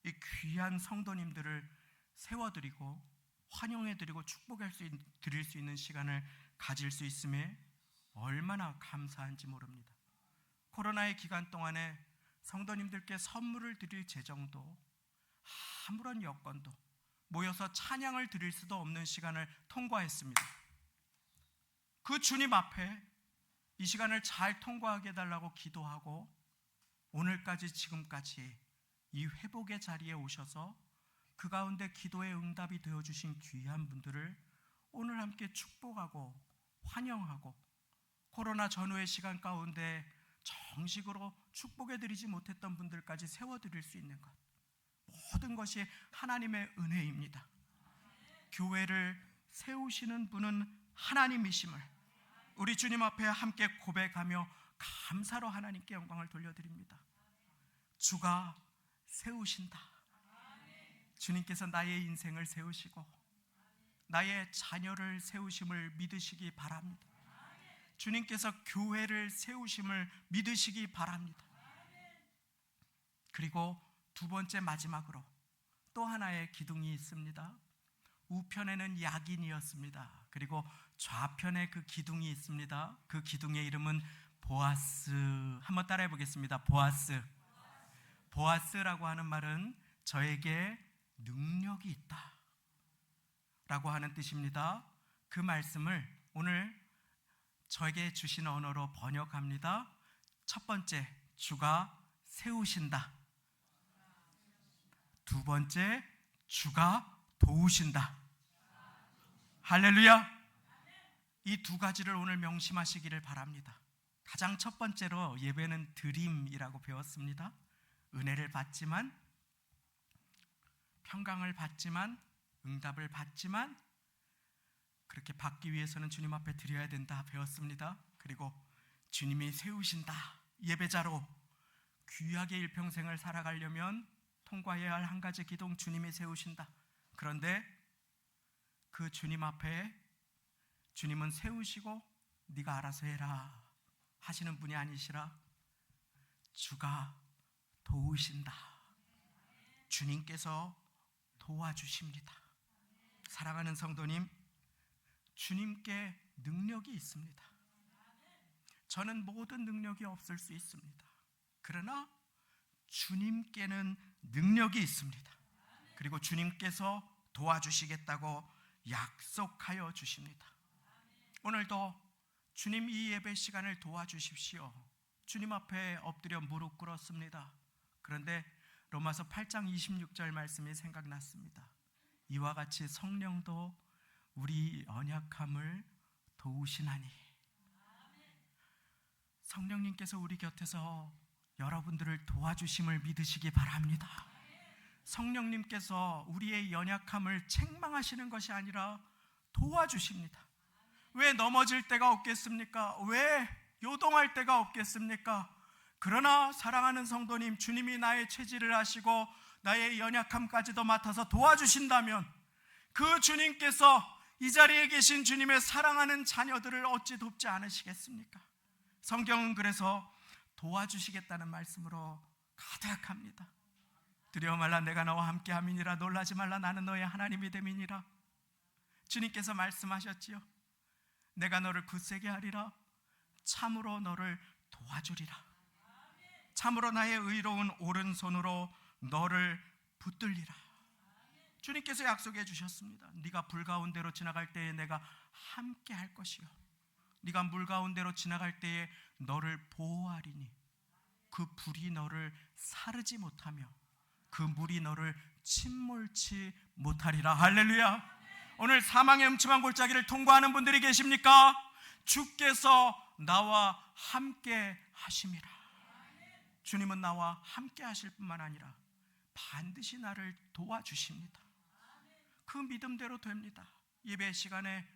이 귀한 성도님들을 세워드리고 환영해드리고 축복드릴 수 있는 시간을 가질 수 있음에 얼마나 감사한지 모릅니다. 코로나의 기간 동안에 성도님들께 선물을 드릴 재정도, 아무런 여건도, 모여서 찬양을 드릴 수도 없는 시간을 통과했습니다. 그 주님 앞에 이 시간을 잘 통과하게 해달라고 기도하고 오늘까지 지금까지 이 회복의 자리에 오셔서 그 가운데 기도의 응답이 되어주신 귀한 분들을 오늘 함께 축복하고 환영하고, 코로나 전후의 시간 가운데 정식으로 축복해드리지 못했던 분들까지 세워드릴 수 있는 것, 모든 것이 하나님의 은혜입니다. 교회를 세우시는 분은 하나님이심을 우리 주님 앞에 함께 고백하며 감사로 하나님께 영광을 돌려드립니다. 주가 세우신다. 주님께서 나의 인생을 세우시고 나의 자녀를 세우심을 믿으시기 바랍니다. 주님께서 교회를 세우심을 믿으시기 바랍니다. 그리고 두 번째, 마지막으로 또 하나의 기둥이 있습니다. 우편에는 야긴이었습니다. 그리고 좌편에 그 기둥이 있습니다. 그 기둥의 이름은 보아스. 한번 따라해 보겠습니다. 보아스. 보아스라고 하는 말은 저에게 능력이 있다 라고 하는 뜻입니다. 그 말씀을 오늘 저에게 주신 언어로 번역합니다. 첫 번째, 주가 세우신다. 두 번째, 주가 도우신다. 할렐루야. 이 두 가지를 오늘 명심하시기를 바랍니다. 가장 첫 번째로 예배는 드림이라고 배웠습니다. 은혜를 받지만, 평강을 받지만, 응답을 받지만 그렇게 받기 위해서는 주님 앞에 드려야 된다 배웠습니다. 그리고 주님이 세우신다. 예배자로 귀하게 일평생을 살아가려면 통과해야 할 한 가지 기둥, 주님이 세우신다. 그런데 그 주님 앞에 주님은 세우시고 네가 알아서 해라 하시는 분이 아니시라 주가 도우신다. 주님께서 도와주십니다. 사랑하는 성도님, 주님께 능력이 있습니다. 저는 모든 능력이 없을 수 있습니다. 그러나 주님께는 능력이 있습니다. 그리고 주님께서 도와주시겠다고 약속하여 주십니다. 오늘도 주님 이 예배 시간을 도와주십시오. 주님 앞에 엎드려 무릎 꿇었습니다. 그런데 로마서 8장 26절 말씀이 생각났습니다. 이와 같이 성령도 우리 연약함을 도우시나니. 성령님께서 우리 곁에서 여러분들을 도와주심을 믿으시기 바랍니다. 성령님께서 우리의 연약함을 책망하시는 것이 아니라 도와주십니다. 왜 넘어질 때가 없겠습니까? 왜 요동할 데가 없겠습니까? 그러나 사랑하는 성도님, 주님이 나의 체질을 아시고 나의 연약함까지도 맡아서 도와주신다면 그 주님께서 이 자리에 계신 주님의 사랑하는 자녀들을 어찌 돕지 않으시겠습니까? 성경은 그래서 도와주시겠다는 말씀으로 가득합니다. 두려워 말라, 내가 너와 함께 함이니라. 놀라지 말라, 나는 너의 하나님이 됨이니라. 주님께서 말씀하셨지요. 내가 너를 굳세게 하리라. 참으로 너를 도와주리라. 참으로 나의 의로운 오른손으로 너를 붙들리라. 주님께서 약속해 주셨습니다. 네가 불 가운데로 지나갈 때에 내가 함께 할 것이요, 네가 물 가운데로 지나갈 때에 너를 보호하리니 그 불이 너를 사르지 못하며 그 물이 너를 침몰치 못하리라. 할렐루야. 오늘 사망의 음침한 골짜기를 통과하는 분들이 계십니까? 주께서 나와 함께 하심이라. 주님은 나와 함께 하실 뿐만 아니라 반드시 나를 도와주십니다. 그 믿음대로 됩니다. 예배 시간에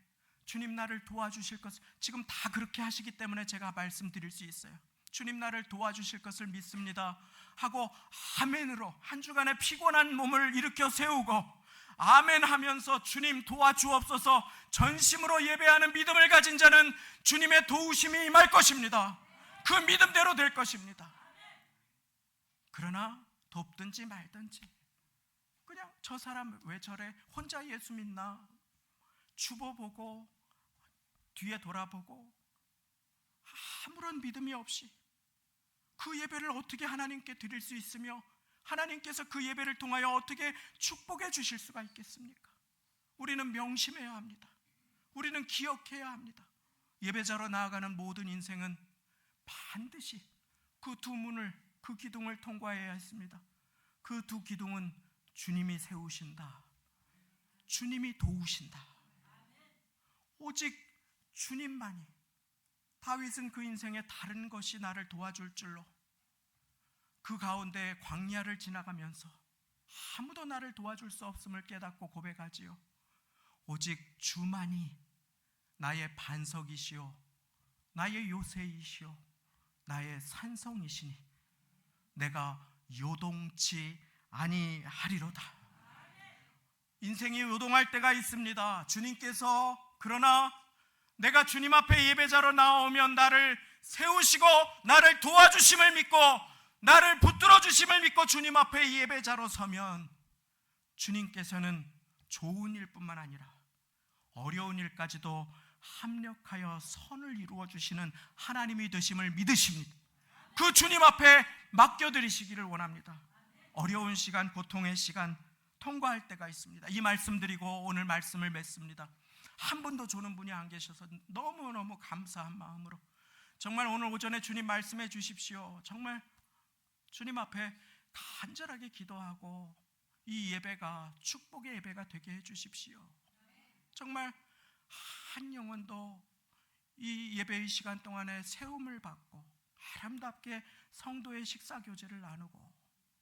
주님 나를 도와주실 것을, 지금 다 그렇게 하시기 때문에 제가 말씀드릴 수 있어요. 주님 나를 도와주실 것을 믿습니다 하고 아멘으로 한 주간의 피곤한 몸을 일으켜 세우고 아멘 하면서 주님 도와주옵소서 전심으로 예배하는 믿음을 가진 자는 주님의 도우심이 임할 것입니다. 그 믿음대로 될 것입니다. 그러나 돕든지 말든지 그냥 저 사람 왜 저래, 혼자 예수 믿나, 주보보고 뒤에 돌아보고 아무런 믿음이 없이 그 예배를 어떻게 하나님께 드릴 수 있으며 하나님께서 그 예배를 통하여 어떻게 축복해 주실 수가 있겠습니까? 우리는 명심해야 합니다. 우리는 기억해야 합니다. 예배자로 나아가는 모든 인생은 반드시 그 두 문을, 그 기둥을 통과해야 했습니다. 그 두 기둥은 주님이 세우신다, 주님이 도우신다. 오직 주님만이. 다윗은 그 인생에 다른 것이 나를 도와줄 줄로 그 가운데 광야를 지나가면서 아무도 나를 도와줄 수 없음을 깨닫고 고백하지요. 오직 주만이 나의 반석이시오, 나의 요새이시오, 나의 산성이시니 내가 요동치 아니하리로다. 인생이 요동할 때가 있습니다. 주님께서 그러나 내가 주님 앞에 예배자로 나오면 나를 세우시고 나를 도와주심을 믿고 나를 붙들어 주심을 믿고 주님 앞에 예배자로 서면 주님께서는 좋은 일뿐만 아니라 어려운 일까지도 합력하여 선을 이루어 주시는 하나님이 되심을 믿으십니다. 그 주님 앞에 맡겨드리시기를 원합니다. 어려운 시간, 고통의 시간 통과할 때가 있습니다. 이 말씀 드리고 오늘 말씀을 맺습니다. 한 분도 조는 분이 안 계셔서 너무너무 감사한 마음으로 정말 오늘 오전에 주님 말씀해 주십시오. 정말 주님 앞에 간절하게 기도하고 이 예배가 축복의 예배가 되게 해 주십시오. 정말 한 영혼도 이 예배의 시간 동안에 세움을 받고 아름답게 성도의 식사 교제를 나누고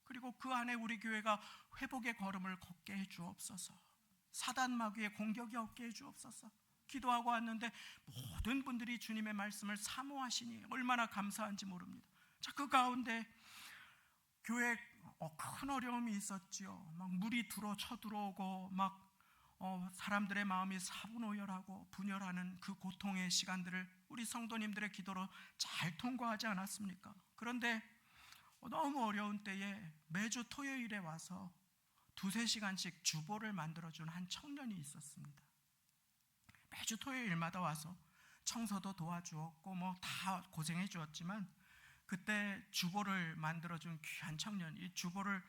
그리고 그 안에 우리 교회가 회복의 걸음을 걷게 해 주옵소서. 사단 마귀의 공격이 없게 해 주옵소서. 기도하고 왔는데 모든 분들이 주님의 말씀을 사모하시니 얼마나 감사한지 모릅니다. 자, 그 가운데 교회에 큰 어려움이 있었지요. 막 물이 쳐들어오고 막 사람들의 마음이 사분오열하고 분열하는 그 고통의 시간들을 우리 성도님들의 기도로 잘 통과하지 않았습니까? 그런데 너무 어려운 때에 매주 토요일에 와서 2-3시간씩 주보를 만들어준 한 청년이 있었습니다. 매주 토요일마다 와서 청소도 도와주었고 뭐 다 고생해 주었지만 그때 주보를 만들어준 귀한 청년, 이 주보를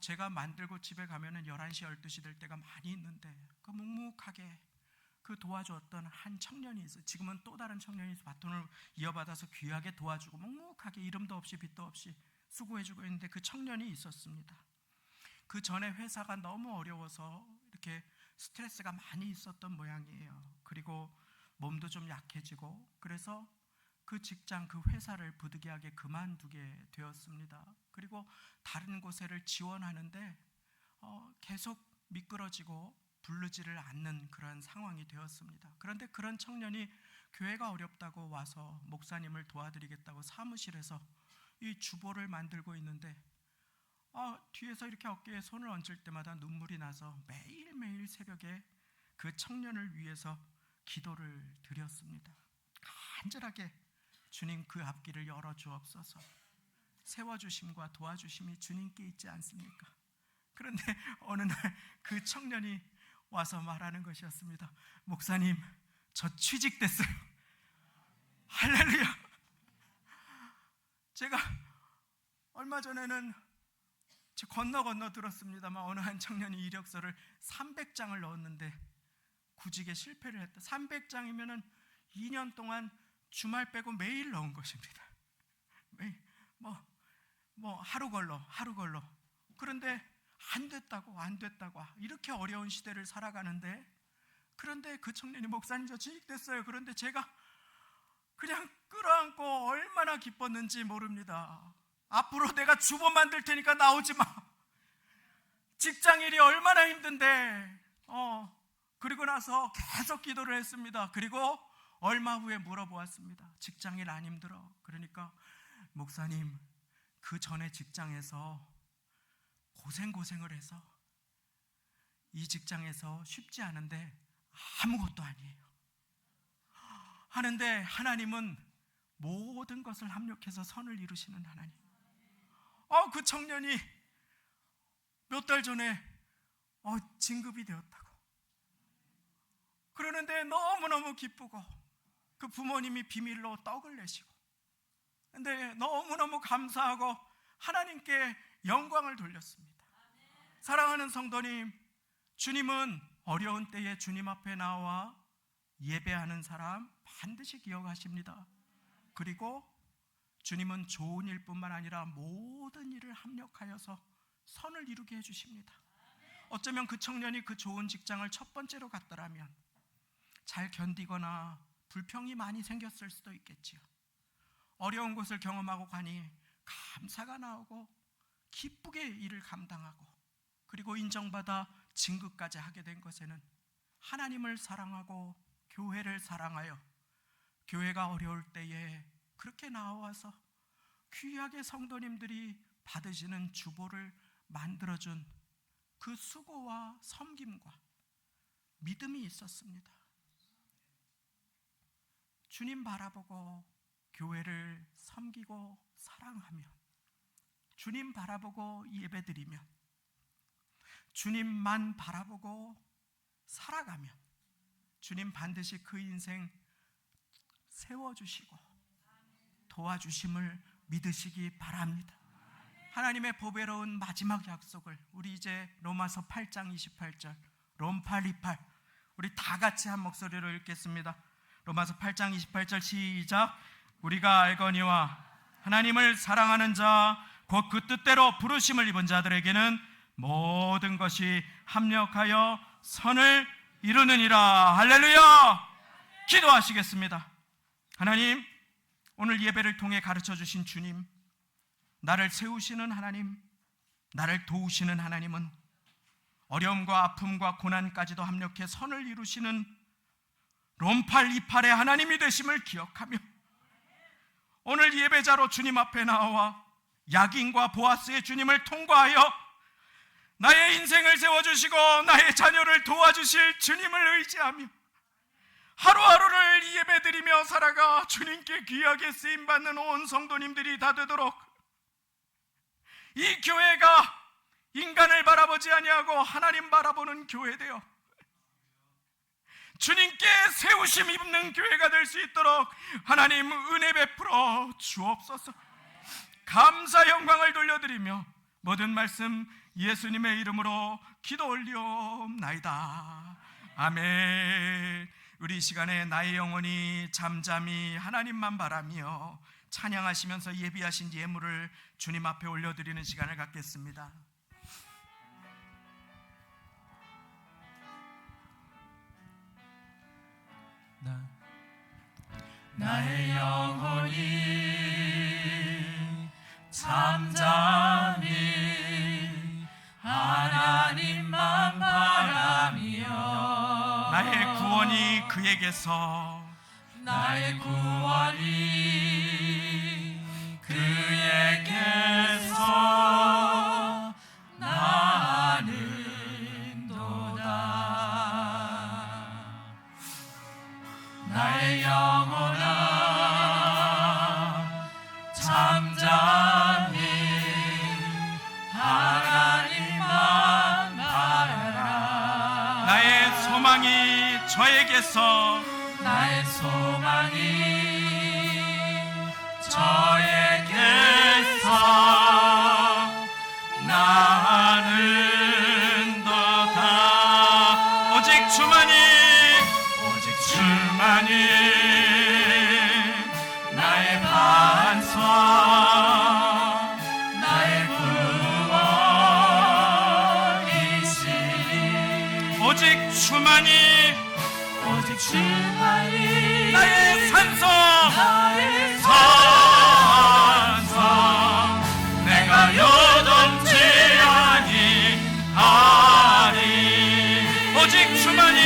제가 만들고 집에 가면은 11시, 12시 될 때가 많이 있는데 그 묵묵하게 그 도와주었던 한 청년이 있어요. 지금은 또 다른 청년이 바톤을 이어받아서 귀하게 도와주고 묵묵하게 이름도 없이 빛도 없이 수고해주고 있는데 그 청년이 있었습니다. 그 전에 회사가 너무 어려워서 이렇게 스트레스가 많이 있었던 모양이에요. 그리고 몸도 좀 약해지고 그래서 그 직장, 그 회사를 부득이하게 그만두게 되었습니다. 그리고 다른 곳에를 지원하는데 계속 미끄러지고 부르지를 않는 그런 상황이 되었습니다. 그런데 그런 청년이 교회가 어렵다고 와서 목사님을 도와드리겠다고 사무실에서 이 주보를 만들고 있는데 뒤에서 이렇게 어깨에 손을 얹을 때마다 눈물이 나서 매일매일 새벽에 그 청년을 위해서 기도를 드렸습니다. 간절하게 주님 그 앞길을 열어주옵소서. 세워주심과 도와주심이 주님께 있지 않습니까? 그런데 어느 날 그 청년이 와서 말하는 것이었습니다. 목사님, 저 취직됐어요. 할렐루야. 제가 얼마 전에는 건너 들었습니다만 어느 한 청년이 이력서를 300장을 넣었는데 구직에 실패를 했다. 300장이면은 2년 동안 주말 빼고 매일 넣은 것입니다. 매일 하루 걸러. 그런데 안 됐다고 이렇게 어려운 시대를 살아가는데, 그런데 그 청년이 목사님 저 취직됐어요. 그런데 제가 그냥 끌어안고 얼마나 기뻤는지 모릅니다. 앞으로 내가 주보 만들 테니까 나오지 마. 직장일이 얼마나 힘든데. 그리고 나서 계속 기도를 했습니다. 그리고 얼마 후에 물어보았습니다. 직장일 안 힘들어? 그러니까 목사님, 그 전에 직장에서 고생을 해서 이 직장에서 쉽지 않은데 아무것도 아니에요 하는데, 하나님은 모든 것을 합력해서 선을 이루시는 하나님. 그 청년이 몇 달 전에 진급이 되었다고 그러는데 너무너무 기쁘고, 그 부모님이 비밀로 떡을 내시고, 근데 너무너무 감사하고 하나님께 영광을 돌렸습니다. 사랑하는 성도님, 주님은 어려운 때에 주님 앞에 나와 예배하는 사람 반드시 기억하십니다. 그리고 주님은 좋은 일뿐만 아니라 모든 일을 합력하여서 선을 이루게 해주십니다. 어쩌면 그 청년이 그 좋은 직장을 첫 번째로 갔더라면 잘 견디거나 불평이 많이 생겼을 수도 있겠지요. 어려운 것을 경험하고 가니 감사가 나오고 기쁘게 일을 감당하고, 그리고 인정받아 진급까지 하게 된 것에는 하나님을 사랑하고 교회를 사랑하여 교회가 어려울 때에 그렇게 나와서 귀하게 성도님들이 받으시는 주보를 만들어준 그 수고와 섬김과 믿음이 있었습니다. 주님 바라보고 교회를 섬기고 사랑하며, 주님 바라보고 예배드리며, 주님만 바라보고 살아가면 주님 반드시 그 인생 세워주시고 도와주심을 믿으시기 바랍니다. 하나님의 보배로운 마지막 약속을 우리 이제 로마서 8장 28절 롬8 28 우리 다 같이 한 목소리로 읽겠습니다. 로마서 8장 28절 시작. 우리가 알거니와 하나님을 사랑하는 자 곧 그 뜻대로 부르심을 입은 자들에게는 모든 것이 합력하여 선을 이루느니라. 할렐루야. 기도하시겠습니다. 하나님, 오늘 예배를 통해 가르쳐 주신 주님, 나를 세우시는 하나님, 나를 도우시는 하나님은 어려움과 아픔과 고난까지도 합력해 선을 이루시는 롬8 28의 하나님이 되심을 기억하며, 오늘 예배자로 주님 앞에 나와 야긴과 보아스의 주님을 통과하여 나의 인생을 세워주시고 나의 자녀를 도와주실 주님을 의지하며 하루하루를 예배드리며 살아가 주님께 귀하게 쓰임받는 온 성도님들이 다 되도록, 이 교회가 인간을 바라보지 아니하고 하나님 바라보는 교회 되어 주님께 세우심 입는 교회가 될 수 있도록 하나님 은혜 베풀어 주옵소서. 감사 영광을 돌려드리며 모든 말씀 예수님의 이름으로 기도 올리옵나이다. 아멘. 우리 이 시간에 나의 영혼이 잠잠히 하나님만 바라며 찬양하시면서 예비하신 예물을 주님 앞에 올려드리는 시간을 갖겠습니다. 나의 영혼이 잠잠히 하나님만 바라며 나의 구원이 그에게서 나의 구원이 그에게서 나는도다. 나의 영혼아 잠잠히 하나님만 바라라. 나의 소망이 저에게서 나의 소망이 저에게서 나는도다. 오직 주만이 나의 반석, 나의 구원이시니. 오직 주만이 나의 산소, 내가 요동치 아니하리. 오직 주만이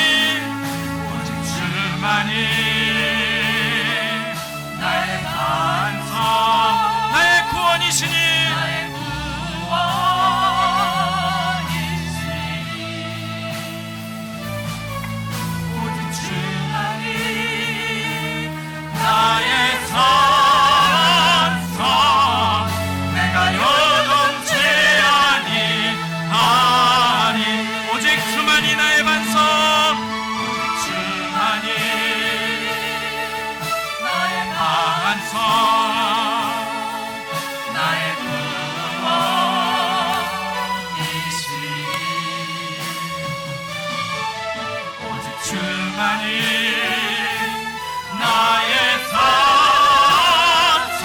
나의 반석, 나의 구원이시니. 나의 구원이시니. 오직 주만이 나의 산성, 내가 요동치 아니하리. 오직 주만이 나의 반석, 주만이 나의 반석, 나의 구원이시니. 오직 주만이 나의 산성,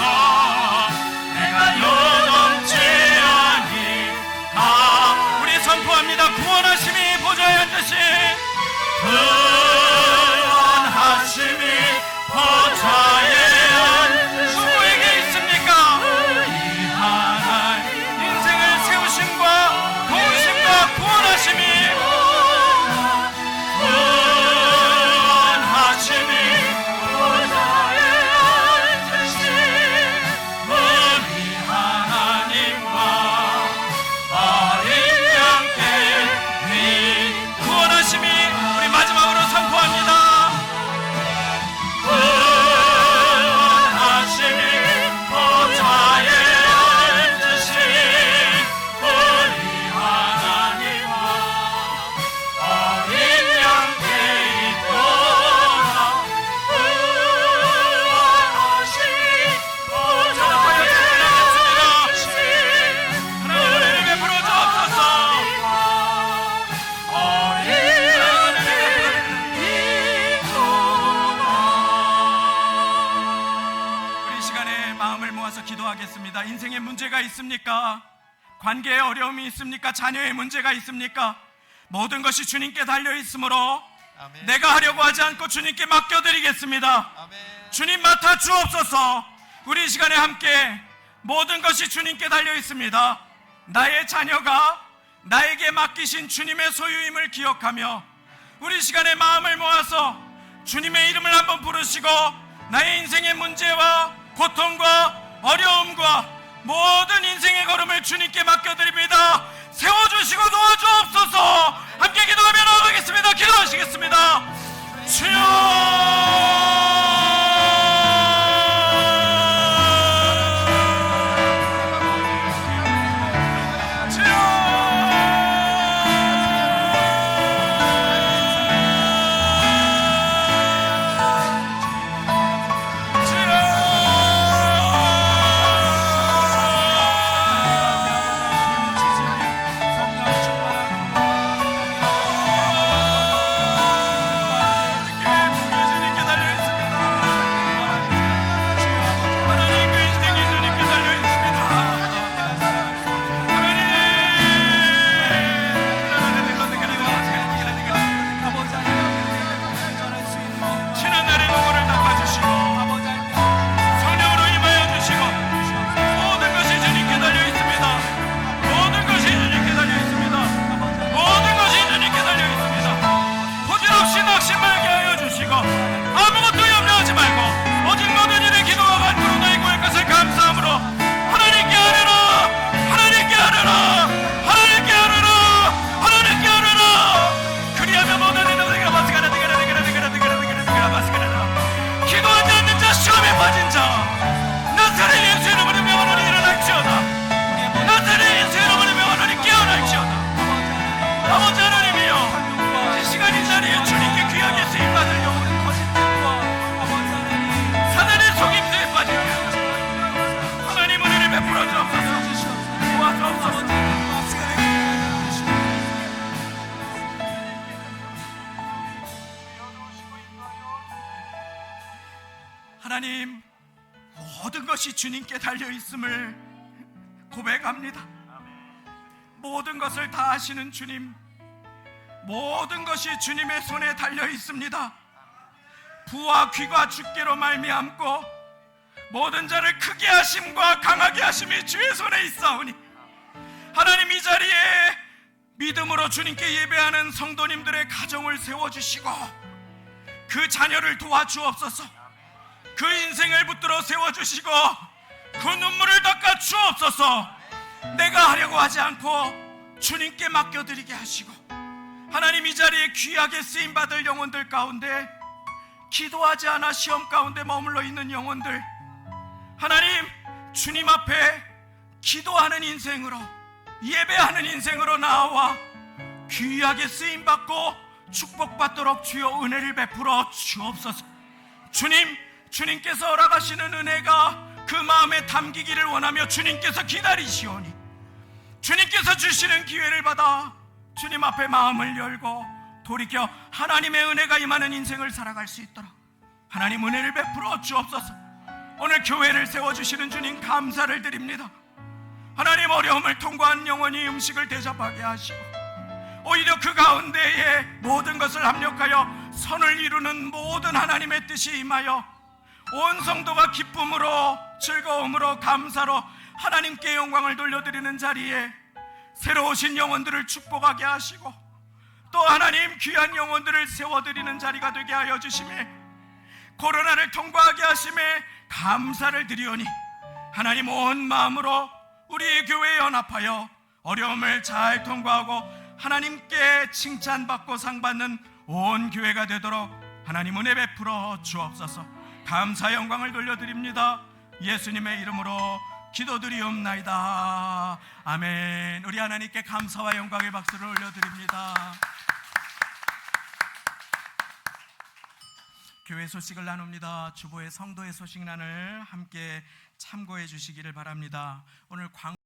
내가 요동치 아니하리. 우리 선포합니다. 구원하심이 보좌에 앉으신 구원하심이 보좌에 누구에게 있습니까? 이 하나님 인생을 세우심과 도우심과 구원하심이 구원하심이 보좌에 앉으신 우리 하나님과 어린 양께 구원하심이 우리 마지막으로 선포합니다. 구원하심이 보좌에 앉으신 우리 하나님과 어린 양께 있도다. 구원하심이 보좌에 앉으신 하나님의 이름에 부르주옵소서. 어린 양께 있도다. 우리 시간에 마음을 모아서 기도하겠습니다. 인생에 문제가 있습니까? 관계에 어려움이 있습니까? 자녀의 문제가 있습니까? 모든 것이 주님께 달려 있으므로 내가 하려고 하지 않고 주님께 맡겨드리겠습니다. 주님 맡아 주옵소서. 우리 이 시간에 함께 모든 것이 주님께 달려 있습니다. 나의 자녀가 나에게 맡기신 주님의 소유임을 기억하며 우리 이 시간에 마음을 모아서 주님의 이름을 한번 부르시고 나의 인생의 문제와 고통과 어려움과 모든 인생의 걸음을 주님께 맡겨드립니다. 세워주시고 도와주옵소서. 함께 기도하며 나아가겠습니다. 기도하시겠습니다. 하나님, 모든 것이 주님께 달려 있음을 고백합니다. 모든 것을 다 하시는 주님, 모든 것이 주님의 손에 달려 있습니다. 부와 귀가 주께로 말미암고 모든 자를 크게 하심과 강하게 하심이 주의 손에 있사오니, 하나님, 이 자리에 믿음으로 주님께 예배하는 성도님들의 가정을 세워주시고 그 자녀를 도와주옵소서. 그 인생을 붙들어 세워주시고 그 눈물을 닦아 주옵소서. 내가 하려고 하지 않고 주님께 맡겨드리게 하시고, 하나님, 이 자리에 귀하게 쓰임받을 영혼들 가운데, 기도하지 않아 시험 가운데 머물러 있는 영혼들, 하나님, 주님 앞에 기도하는 인생으로, 예배하는 인생으로 나와 귀하게 쓰임받고 축복받도록 주여 은혜를 베풀어 주옵소서. 주님께서 허락하시는 은혜가 그 마음에 담기기를 원하며 주님께서 기다리시오니, 주님께서 주시는 기회를 받아 주님 앞에 마음을 열고 돌이켜 하나님의 은혜가 임하는 인생을 살아갈 수 있도록 하나님 은혜를 베풀어 주옵소서. 오늘 교회를 세워주시는 주님 감사를 드립니다. 하나님, 어려움을 통과한 영혼이 음식을 대접하게 하시고 오히려 그 가운데에 모든 것을 합력하여 선을 이루는 모든 하나님의 뜻이 임하여 온 성도가 기쁨으로, 즐거움으로, 감사로 하나님께 영광을 돌려드리는 자리에 새로 오신 영혼들을 축복하게 하시고 또 하나님, 귀한 영혼들을 세워드리는 자리가 되게 하여 주시매, 코로나를 통과하게 하심에 감사를 드리오니, 하나님, 온 마음으로 우리 교회에 연합하여 어려움을 잘 통과하고 하나님께 칭찬받고 상받는 온 교회가 되도록 하나님 은혜 베풀어 주옵소서. 감사 영광을 돌려드립니다. 예수님의 이름으로 기도드리옵나이다. 아멘. 우리 하나님께 감사와 영광의 박수를 올려드립니다. 교회 소식을 나눕니다. 주보의 성도의 소식란을 함께 참고해 주시기를 바랍니다. 오늘